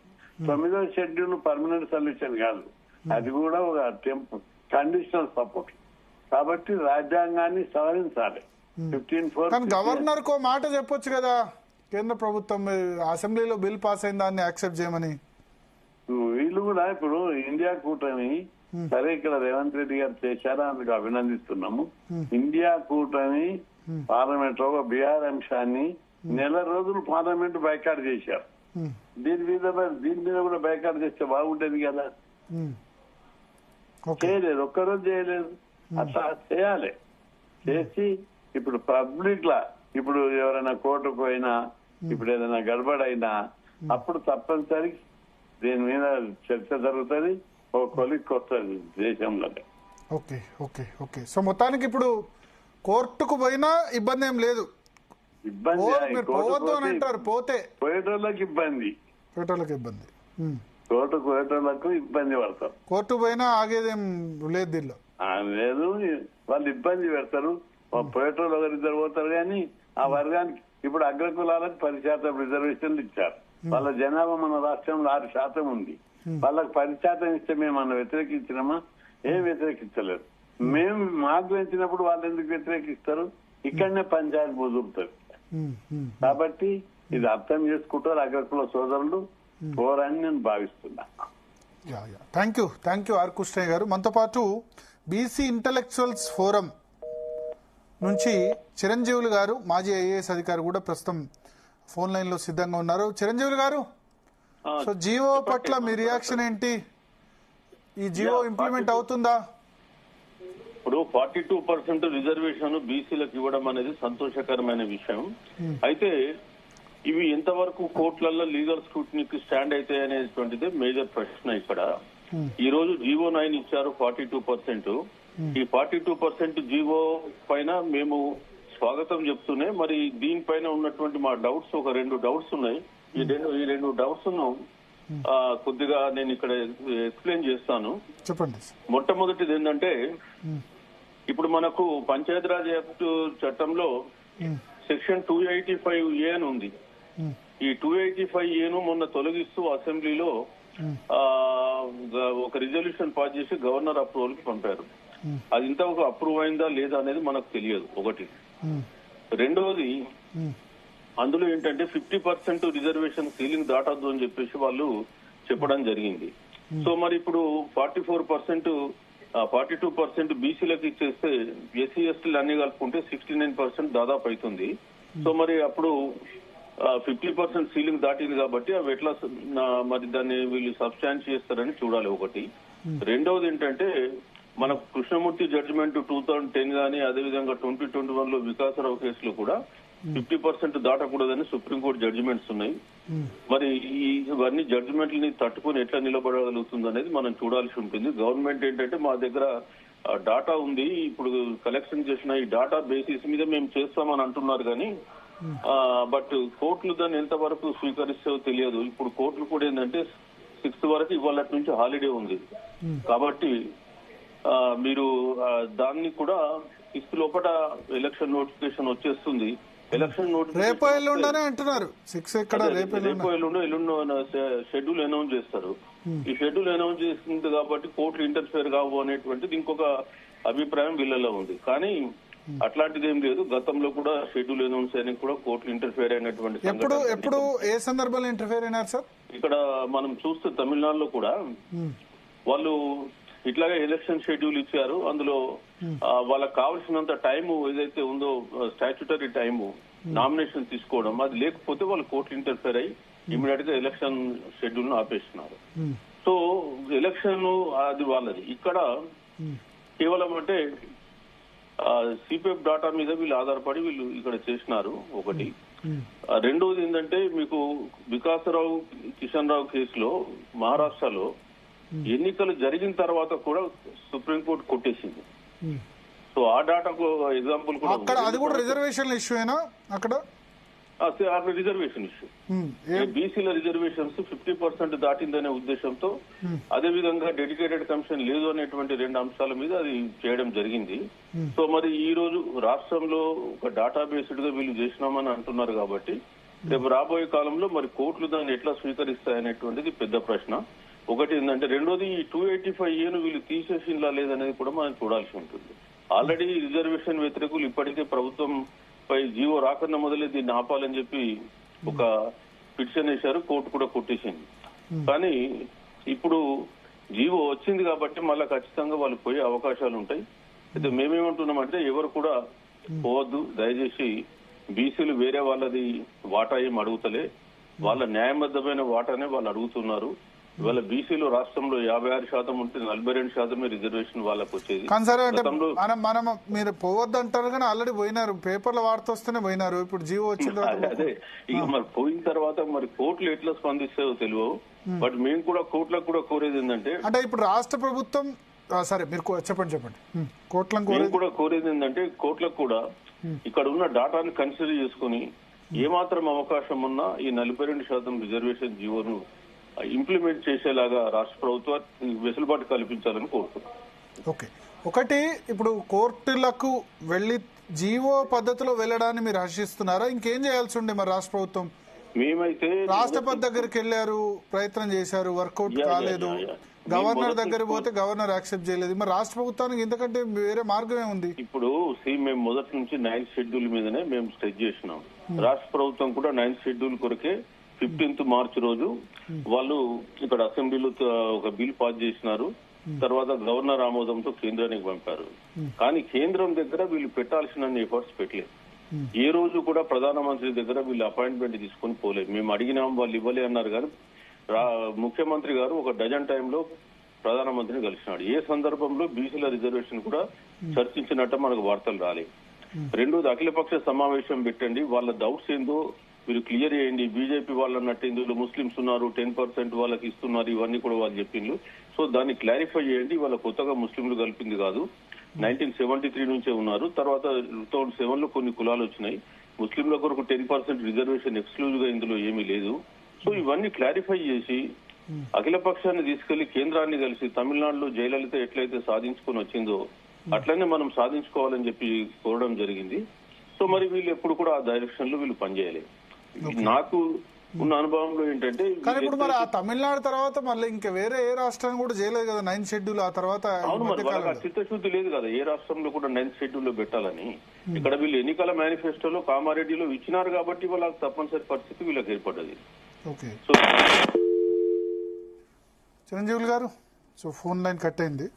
Speaker 5: 9వ షెడ్యూల్ పర్మనెంట్ సొల్యూషన్ కాదు, అది కూడా ఒక కండిషనల్ సపోర్ట్. కాబట్టి రాజ్యాంగాన్ని సవరించాలి. 15(4)
Speaker 1: గవర్నర్ కో మాట చెప్పొచ్చు కదా, కేంద్ర ప్రభుత్వం అసెంబ్లీలో బిల్ పాస్ అయిన దాన్ని యాక్సెప్ట్ చేయమని.
Speaker 5: వీళ్ళు కూడా ఇప్పుడు ఇండియా కూటమి, సరే ఇక్కడ రేవంత్ రెడ్డి గారు చేశారా, అందుకు అభినందిస్తున్నాము. ఇండియా కూటమి పార్లమెంట్ లో ఒక బీహార్ అంశాన్ని నెల రోజులు పార్లమెంట్ బైకాట్ చేశారు. దీని మీద కూడా బైకాట్ చేస్తే బాగుంటది కదా. చేయలేదు, ఒక్కరోజు చేయలేదు. అట్లా చేయాలి. చేసి ఇప్పుడు పబ్లిక్ లా, ఇప్పుడు ఎవరైనా కోర్టుకు పోయినా, ఇప్పుడు ఏదైనా గడబడైనా అప్పుడు తప్పనిసరి దీని మీద చర్చ జరుగుతుంది, ఒక కొలిక్ వస్తుంది దేశంలో.
Speaker 1: ఓకే. సో మొత్తానికి ఇప్పుడు కోర్టుకు పోయినా ఇబ్బంది ఏం లేదు. పోవద్దు అని అంటారు,
Speaker 5: పోయేటోళ్ళకి ఇబ్బంది, కోర్టుకు పోయేటోళ్ళకు ఇబ్బంది పడతారు.
Speaker 1: కోర్టు పోయినా ఆగేదేం లేదు దీనిలో.
Speaker 5: లేదు, వాళ్ళు ఇబ్బంది పెడతారు. పోయేటోళ్ళు ఒకరిద్దరు పోతారు, కానీ ఆ వర్గానికి ఇప్పుడు అగ్రకులాలకు 10% రిజర్వేషన్లు ఇచ్చారు. వాళ్ళ జనాభా మన రాష్ట్రంలో 6% ఉంది. వాళ్ళకి 10% ఇస్తే మేము మనం వ్యతిరేకించినామా? ఏం వ్యతిరేకించలేదు. మేము మాకు పెంచినప్పుడు వాళ్ళు ఎందుకు వ్యతిరేకిస్తారు? ఇక్కడనే పంచాయతీ బుదురుతుంది. కాబట్టి ఇది అర్థం చేసుకుంటారు అగ్రకుల సోదరులు, పోరని నేను భావిస్తున్నా.
Speaker 1: థ్యాంక్ యూ ఆర్ కృష్ణయ్య గారు. మనతో పాటు బీసీ ఇంటలెక్చువల్స్ ఫోరం నుంచి చిరంజీవులు గారు, మాజీ ఐఏఎస్ అధికారి కూడా ప్రస్తుతం ఫోన్ లైన్ లో సిద్ధంగా ఉన్నారు. చిరంజీవులు గారు, సో జియో పట్ల మీ రియాక్షన్ ఏంటి? ఈ జియో ఇంప్లిమెంట్ అవుతుందా?
Speaker 6: ఇప్పుడు 42% రిజర్వేషన్ బీసీలకు ఇవ్వడం అనేది సంతోషకరమైన విషయం. అయితే ఇవి ఎంతవరకు కోర్టులలో లీగల్ స్క్రూటినీకి స్టాండ్ అవుతాయి అనేటువంటిది మేజర్ ప్రశ్న. ఇక్కడ ఈ రోజు జీవో 9 ఇచ్చారు 42%. ఈ 42% జీవో పైన మేము స్వాగతం చెప్తూనే మరి దీనిపైన ఉన్నటువంటి మా డౌట్స్ ఒక 2 డౌట్స్ ఉన్నాయి. ఈ రెండు డౌట్స్ కొద్దిగా నేను ఇక్కడ ఎక్స్ప్లెయిన్ చేస్తాను.
Speaker 1: చెప్పండి.
Speaker 6: మొట్టమొదటిది ఏంటంటే ఇప్పుడు మనకు పంచాయతీరాజ్ యాక్ట్ చట్టంలో సెక్షన్ 285A అని ఉంది. ఈ 285A ను మొన్న తొలగిస్తూ అసెంబ్లీలో ఒక రిజల్యూషన్ పాస్ చేసి గవర్నర్ అప్రూవల్ కి పంపారు. అది ఇంతవరకు అప్రూవ్ అయిందా లేదా అనేది మనకు తెలియదు. ఒకటి. రెండవది అందులో ఏంటంటే 50% రిజర్వేషన్ సీలింగ్ దాటద్దు అని చెప్పేసి వాళ్ళు చెప్పడం జరిగింది. సో మరి ఇప్పుడు 42% బీసీలకు ఇచ్చేస్తే ఎస్సీ ఎస్టీలు అన్ని కలుపుకుంటే 69% దాదాపు అవుతుంది. సో మరి అప్పుడు 50% సీలింగ్ దాటింది కాబట్టి అవి ఎట్లా మరి దాన్ని వీళ్ళు సబ్స్టాన్స్ చేస్తారని చూడాలి. ఒకటి. రెండవది ఏంటంటే మన కృష్ణమూర్తి జడ్జిమెంట్ 2010 గానీ అదేవిధంగా 2021 లో వికాసరావు కేసులో కూడా 50% దాటకూడదని సుప్రీంకోర్టు జడ్జిమెంట్స్ ఉన్నాయి. మరి ఇవన్నీ జడ్జిమెంట్లని తట్టుకుని ఎట్లా నిలబడగలుగుతుంది అనేది మనం చూడాల్సి ఉంటుంది. గవర్నమెంట్ ఏంటంటే మా దగ్గర డాటా ఉంది, ఇప్పుడు కలెక్షన్ చేసిన ఈ డాటా బేసిస్ మీద మేము చేస్తామని అంటున్నారు కానీ బట్ కోర్టులు దాన్ని ఎంత వరకు స్వీకరిస్తావో తెలియదు. ఇప్పుడు కోర్టులు కూడా ఏంటంటే 6th వరకు ఇవాళ నుంచి హాలిడే ఉంది కాబట్టి మీరు దాన్ని కూడా 6th లోపల ఎలక్షన్ నోటిఫికేషన్ వచ్చేస్తుంది. ఎలక్షన్
Speaker 1: రేపు ఎల్లుండనే అంటున్నారు. 6 ఎక్కడ రేపు
Speaker 6: ఎల్లుండి షెడ్యూల్ అనౌన్స్ చేస్తారు. ఈ షెడ్యూల్ అనౌన్స్ చేస్తుంది కాబట్టి కోర్టులు ఇంటర్ఫేర్ కావు అనేటువంటిది ఇంకొక అభిప్రాయం వీళ్ళలో ఉంది. కానీ అట్లాంటిది ఏం లేదు. గతంలో కూడా షెడ్యూల్ అనౌన్స్ అయినా కూడా కోర్టులు ఇంటర్ఫేర్ అయినటువంటి
Speaker 1: ఎప్పుడు ఏ సందర్భంలో ఇంటర్ఫేర్ అయినారు సార్?
Speaker 6: ఇక్కడ మనం చూస్తే తమిళనాడులో కూడా వాళ్ళు ఇట్లాగే ఎలక్షన్ షెడ్యూల్ ఇచ్చారు. అందులో వాళ్ళకి కావాల్సినంత టైము ఏదైతే ఉందో స్టాట్యూటరీ టైము నామినేషన్ తీసుకోవడం అది లేకపోతే వాళ్ళు కోర్టు ఇంటర్ఫేర్ అయ్యి ఇమీడియట్ గా ఎలక్షన్ షెడ్యూల్ ను ఆపేస్తున్నారు. సో ఎలక్షన్ అది వాళ్ళది. ఇక్కడ కేవలం అంటే సిపిఎఫ్ డాటా మీద వీళ్ళు ఆధారపడి వీళ్ళు ఇక్కడ చేసినారు. ఒకటి. రెండోది ఏంటంటే మీకు వికాసరావు కిషన్ రావు కేసులో మహారాష్ట్రలో ఎన్నికలు జరిగిన తర్వాత కూడా సుప్రీంకోర్టు కొట్టేసింది. సో ఆ డాటాకు ఎగ్జాంపుల్ కూడా
Speaker 1: అది కూడా రిజర్వేషన్ ఇష్యూనా అక్కడ
Speaker 6: రిజర్వేషన్ ఇష్యూ. బీసీల రిజర్వేషన్స్ 50% దాటిందనే ఉద్దేశంతో అదేవిధంగా డెడికేటెడ్ కమిషన్ లేదు అనేటువంటి 2 అంశాల మీద అది చేయడం జరిగింది. సో మరి ఈ రోజు రాష్ట్రంలో ఒక డేటా బేస్డ్ గా వీళ్ళు చేసినామని అంటున్నారు కాబట్టి రేపు రాబోయే కాలంలో మరి కోర్టులు దాన్ని ఎట్లా స్వీకరిస్తాయనేటువంటిది పెద్ద ప్రశ్న. ఒకటి ఏంటంటే రెండోది ఈ 285A ను వీళ్ళు తీసేసిలా లేదనేది కూడా మనం చూడాల్సి ఉంటుంది. ఆల్రెడీ రిజర్వేషన్ వ్యతిరేకులు ఇప్పటికే ప్రభుత్వం పై జీవో రాకన్నా మొదలే దీన్ని ఆపాలని చెప్పి ఒక పిటిషన్ వేశారు. కోర్టు కూడా కొట్టేసింది. కానీ ఇప్పుడు జీవో వచ్చింది కాబట్టి మళ్ళా ఖచ్చితంగా వాళ్ళు పోయే అవకాశాలు ఉంటాయి. అయితే మేమేమంటున్నామంటే ఎవరు కూడా పోవద్దు, దయచేసి బీసీలు వేరే వాళ్ళది వాటా ఏం అడుగుతలే, వాళ్ళ న్యాయబద్ధమైన వాటానే వాళ్ళు అడుగుతున్నారు. ఇవాళ బీసీలు రాష్ట్రంలో 56% ఉంటే 42% రిజర్వేషన్ వాళ్ళకు వచ్చేది.
Speaker 1: మనం మీరు పోవద్దంటారు కానీ ఆల్రెడీ పోయినారు, పేపర్ల వార్త వస్తేనే పోయినారు. ఇప్పుడు జీవో వచ్చింది.
Speaker 6: అదే ఇక మరి పోయిన తర్వాత మరి కోర్టులు ఎట్లా స్పందిస్తాయో తెలియవు. బట్ మేము కూడా కోర్టులకు కూడా కోరేది ఏంటంటే
Speaker 1: అంటే ఇప్పుడు రాష్ట్ర ప్రభుత్వం సరే మీరు చెప్పండి
Speaker 6: కోర్టులకు కూడా కోరేది ఏంటంటే కోర్టులకు కూడా ఇక్కడ ఉన్న డాటాను కన్సిడర్ చేసుకుని ఏమాత్రం అవకాశం ఉన్నా ఈ 42% రిజర్వేషన్ జీవోను ఇంప్లిమెంట్ చేసేలాగా రాష్ట్ర ప్రభుత్వం వెసులుబాటు కల్పించాలని కోరుతున్నాం.
Speaker 1: ఓకే. ఒకటి, ఇప్పుడు కోర్టులకు వెళ్లి జీవో పద్ధతిలో వెళ్ళడాన్ని మీరు హర్షిస్తున్నారా? ఇంకేం చేయాల్సి ఉండే మరి రాష్ట్ర ప్రభుత్వం?
Speaker 6: మేమైతే
Speaker 1: రాష్ట్రపతి దగ్గరికి వెళ్ళారు, ప్రయత్నం చేశారు, వర్కౌట్ కాలేదు. గవర్నర్ దగ్గర పోతే గవర్నర్ యాక్సెప్ట్ చేయలేదు. మరి రాష్ట్ర ప్రభుత్వానికి ఇంతకంటే వేరే మార్గమే ఉంది.
Speaker 6: ఇప్పుడు మేము మొదటి నుంచి 9th షెడ్యూల్ మీదనే మేము స్ట్రెచ్ చేసినాం. రాష్ట్ర ప్రభుత్వం కూడా 9th షెడ్యూల్ కొరకే 15th మార్చి రోజు వాళ్ళు ఇక్కడ అసెంబ్లీలో ఒక బిల్ పాస్ చేసినారు. తర్వాత గవర్నర్ ఆమోదంతో కేంద్రానికి పంపారు. కానీ కేంద్రం దగ్గర వీళ్ళు పెట్టాల్సిన ఎఫర్ట్స్ పెట్టలేదు. ఏ రోజు కూడా ప్రధానమంత్రి దగ్గర వీళ్ళు అపాయింట్మెంట్ తీసుకొని పోలేదు. మేము అడిగినాం, వాళ్ళు ఇవ్వలే అన్నారు. కానీ ముఖ్యమంత్రి గారు ఒక డజన్ టైంలో ప్రధానమంత్రిని కలిసినాడు. ఏ సందర్భంలో బీసీల రిజర్వేషన్ కూడా చర్చించినట్టు మనకు వార్తలు రాలేదు. రెండోది, అఖిలపక్ష సమావేశం పెట్టండి, వాళ్ళ డౌట్స్ ఏందో మీరు క్లియర్ చేయండి. బీజేపీ వాళ్ళు అన్నట్టు ఇందులో ముస్లింస్ ఉన్నారు, 10% వాళ్ళకి ఇస్తున్నారు, ఇవన్నీ కూడా వాళ్ళు చెప్పిండ్రు. సో దాన్ని క్లారిఫై చేయండి. వాళ్ళ కొత్తగా ముస్లింలు కలిపింది కాదు. 1973 నుంచే ఉన్నారు. తర్వాత 2007 లో కొన్ని కులాలు వచ్చినాయి. ముస్లింల కొరకు 10% రిజర్వేషన్ ఎక్స్క్లూజివ్ గా ఇందులో ఏమీ లేదు. సో ఇవన్నీ క్లారిఫై చేసి అఖిల పక్షాన్ని తీసుకెళ్లి కేంద్రాన్ని కలిసి తమిళనాడులో జయలలిత ఎట్లయితే సాధించుకొని వచ్చిందో అట్లనే మనం సాధించుకోవాలని చెప్పి కోరడం జరిగింది. సో మరి వీళ్ళు ఎప్పుడు కూడా ఆ డైరెక్షన్ లో వీళ్ళు పనిచేయాలి. నాకు ఉన్న అనుభవంలో ఏంటంటే
Speaker 1: కానీ ఇప్పుడు మరి ఆ తమిళనాడు తర్వాత మళ్ళీ ఇంకా వేరే ఏ రాష్ట్రాన్ని కూడా చేయలేదు కదా 9th షెడ్యూల్. ఆ తర్వాత
Speaker 6: అవును, మరి వాళ్ళకి ఆ చిత్తశుద్ధి లేదు కదా ఏ రాష్ట్రంలో కూడా 9th షెడ్యూల్ లో పెట్టాలని. ఇక్కడ వీళ్ళు ఎన్నికల మేనిఫెస్టోలో కామారెడ్డిలో ఇచ్చినారు కాబట్టి వాళ్ళకి తప్పనిసరి పరిస్థితి వీళ్ళకి ఏర్పడ్డది.
Speaker 1: ఓకే
Speaker 6: సో
Speaker 1: చిరంజీవులు గారు, సో ఫోన్ లైన్ కట్ అయింది.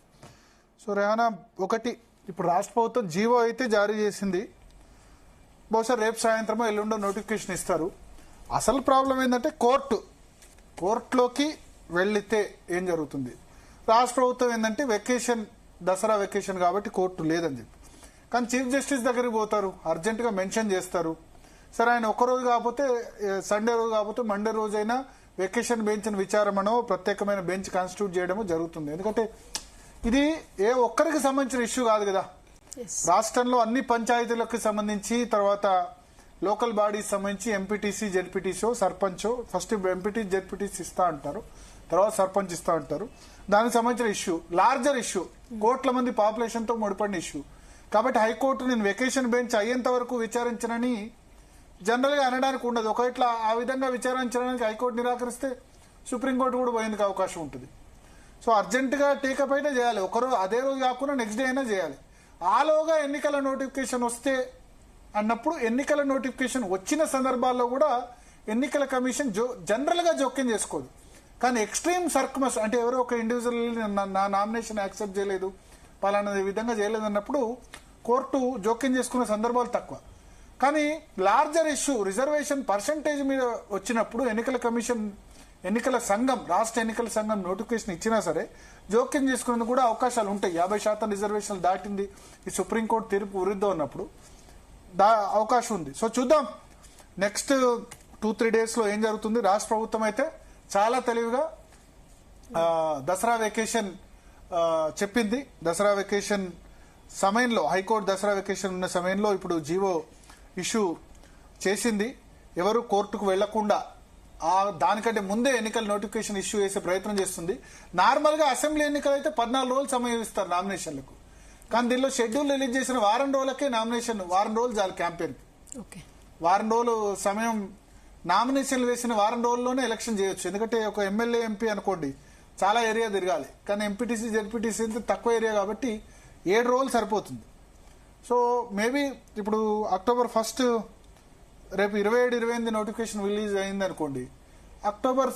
Speaker 1: సో రేహానా, ఒకటి ఇప్పుడు రాష్ట్ర ప్రభుత్వం జీవో అయితే జారీ చేసింది. బహుశా రేపు సాయంత్రమో ఎల్లుండో నోటిఫికేషన్ ఇస్తారు. అసలు ప్రాబ్లం ఏంటంటే కోర్టులోకి వెళ్లితే ఏం జరుగుతుంది. రాష్ట్ర ప్రభుత్వం ఏంటంటే వెకేషన్, దసరా వెకేషన్ కాబట్టి కోర్టు లేదని చెప్పి, కానీ చీఫ్ జస్టిస్ దగ్గరికి పోతారు, అర్జెంటుగా మెన్షన్ చేస్తారు. సరే ఆయన ఒక్కరోజు కాకపోతే సండే రోజు కాకపోతే మండే రోజైనా వెకేషన్ బెంచ్ విచారమనో ప్రత్యేకమైన బెంచ్ కాన్స్టిట్యూట్ చేయడమో జరుగుతుంది. ఎందుకంటే ఇది ఏ ఒక్కరికి సంబంధించిన ఇష్యూ కాదు కదా. రాష్ట్రంలో అన్ని పంచాయతీలకు సంబంధించి, తర్వాత లోకల్ బాడీస్ సంబంధించి MPTC, ZPTC, sarpanch, first MPT ZPTC ఇస్తా అంటారు, తర్వాత సర్పంచ్ ఇస్తా అంటారు. దానికి సంబంధించిన ఇష్యూ లార్జర్ ఇష్యూ, కోట్ల మంది పాపులేషన్ తో ముడిపడిన ఇష్యూ. కాబట్టి హైకోర్టు నేను వెకేషన్ బెంచ్ అయ్యేంత వరకు విచారించనని జనరల్ గా అనడానికి ఉండదు. ఒకట్లా ఆ విధంగా విచారించడానికి హైకోర్టు నిరాకరిస్తే సుప్రీంకోర్టు కూడా పోయేందుకు అవకాశం ఉంటుంది. సో అర్జెంట్ గా టేకప్ అయితే చేయాలి, ఒకరోజు అదే రోజు కాకుండా నెక్స్ట్ డే అయినా చేయాలి. ఆలోగా ఎన్నికల నోటిఫికేషన్ వస్తే అన్నప్పుడు ఎన్నికల నోటిఫికేషన్ వచ్చిన సందర్భాల్లో కూడా ఎన్నికల కమిషన్ జనరల్ గా జోక్యం చేసుకోదు. కానీ ఎక్స్ట్రీమ్ సర్కమస్ అంటే ఎవరో ఒక ఇండివిజువల్ నా నామినేషన్ యాక్సెప్ట్ చేయలేదు, పలానా విధంగా చేయలేదు అన్నప్పుడు కోర్టు జోక్యం చేసుకునే సందర్భాలు తక్కువ. కానీ లార్జర్ ఇష్యూ రిజర్వేషన్ పర్సంటేజ్ మీద వచ్చినప్పుడు ఎన్నికల కమిషన్, ఎన్నికల సంఘం, రాష్ట్ర ఎన్నికల సంఘం నోటిఫికేషన్ ఇచ్చినా సరే జోక్యం చేసుకునేందుకు కూడా అవకాశాలు ఉంటాయి. 50% రిజర్వేషన్లు దాటింది ఈ సుప్రీంకోర్టు తీర్పు విరుద్ధం ఉన్నప్పుడు అవకాశం ఉంది. సో చూద్దాం నెక్స్ట్ 2-3 days లో ఏం జరుగుతుంది. రాష్ట్ర ప్రభుత్వం అయితే చాలా తెలివిగా దసరా వెకేషన్ చెప్పింది. దసరా వెకేషన్ సమయంలో హైకోర్టు దసరా వెకేషన్ ఉన్న సమయంలో ఇప్పుడు జీవో ఇష్యూ చేసింది. ఎవరు కోర్టుకు వెళ్లకుండా దానికంటే ముందే ఎన్నికల నోటిఫికేషన్ ఇష్యూ చేసే ప్రయత్నం చేస్తుంది. నార్మల్ గా అసెంబ్లీ ఎన్నికలు అయితే 14 రోజులు సమయం ఇస్తారు నామినేషన్లకు. కానీ దీనిలో షెడ్యూల్ రిలీజ్ చేసిన వారం రోజులకే నామినేషన్, వారం రోజులు చాలు క్యాంపెయిన్. వారం రోజులు సమయం, నామినేషన్లు వేసిన వారం రోజుల్లోనే ఎలక్షన్ చేయొచ్చు. ఎందుకంటే ఒక ఎమ్మెల్యే, ఎంపీ అనుకోండి చాలా ఏరియా తిరగాలి, కానీ ఎంపీటీసీ, జెడ్పీటీసీ అయితే తక్కువ ఏరియా కాబట్టి 7 రోజులు సరిపోతుంది. సో మేబీ ఇప్పుడు October 1 రేపు 27-28 నోటిఫికేషన్ రిలీజ్ అయింది అనుకోండి, October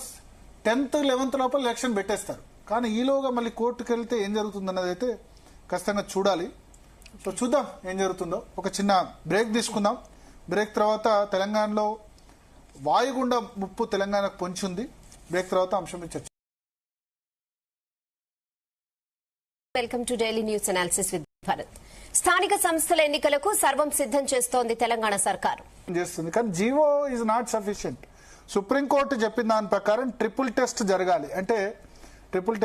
Speaker 1: 10th 11th లోపల ఎలక్షన్ పెట్టేస్తారు. కానీ ఈలోగా మళ్ళీ కోర్టుకు వెళ్తే ఏం జరుగుతుంది అన్నది అయితే ఖచ్చితంగా చూడాలి. సో చూద్దాం ఏం జరుగుతుందో. ఒక చిన్న బ్రేక్ తీసుకుందాం. బ్రేక్ తర్వాత తెలంగాణలో వాయుగుండ ముప్పు తెలంగాణకు పొంచింది. బ్రేక్ తర్వాత అంశం మీద చర్చ.
Speaker 7: Welcome to daily news analysis with Bharat. స్థానిక సంస్థల ఎన్నికలకు సర్వం సిద్ధం చేస్తోంది తెలంగాణ సర్కారు.
Speaker 1: చేస్తుంది కానీ GO is not sufficient. Supreme court చెప్పిన దాని ప్రకారం ట్రిపుల్ టెస్ట్ జరగాలి. అంటే ట్రిపుల్ టెస్ట్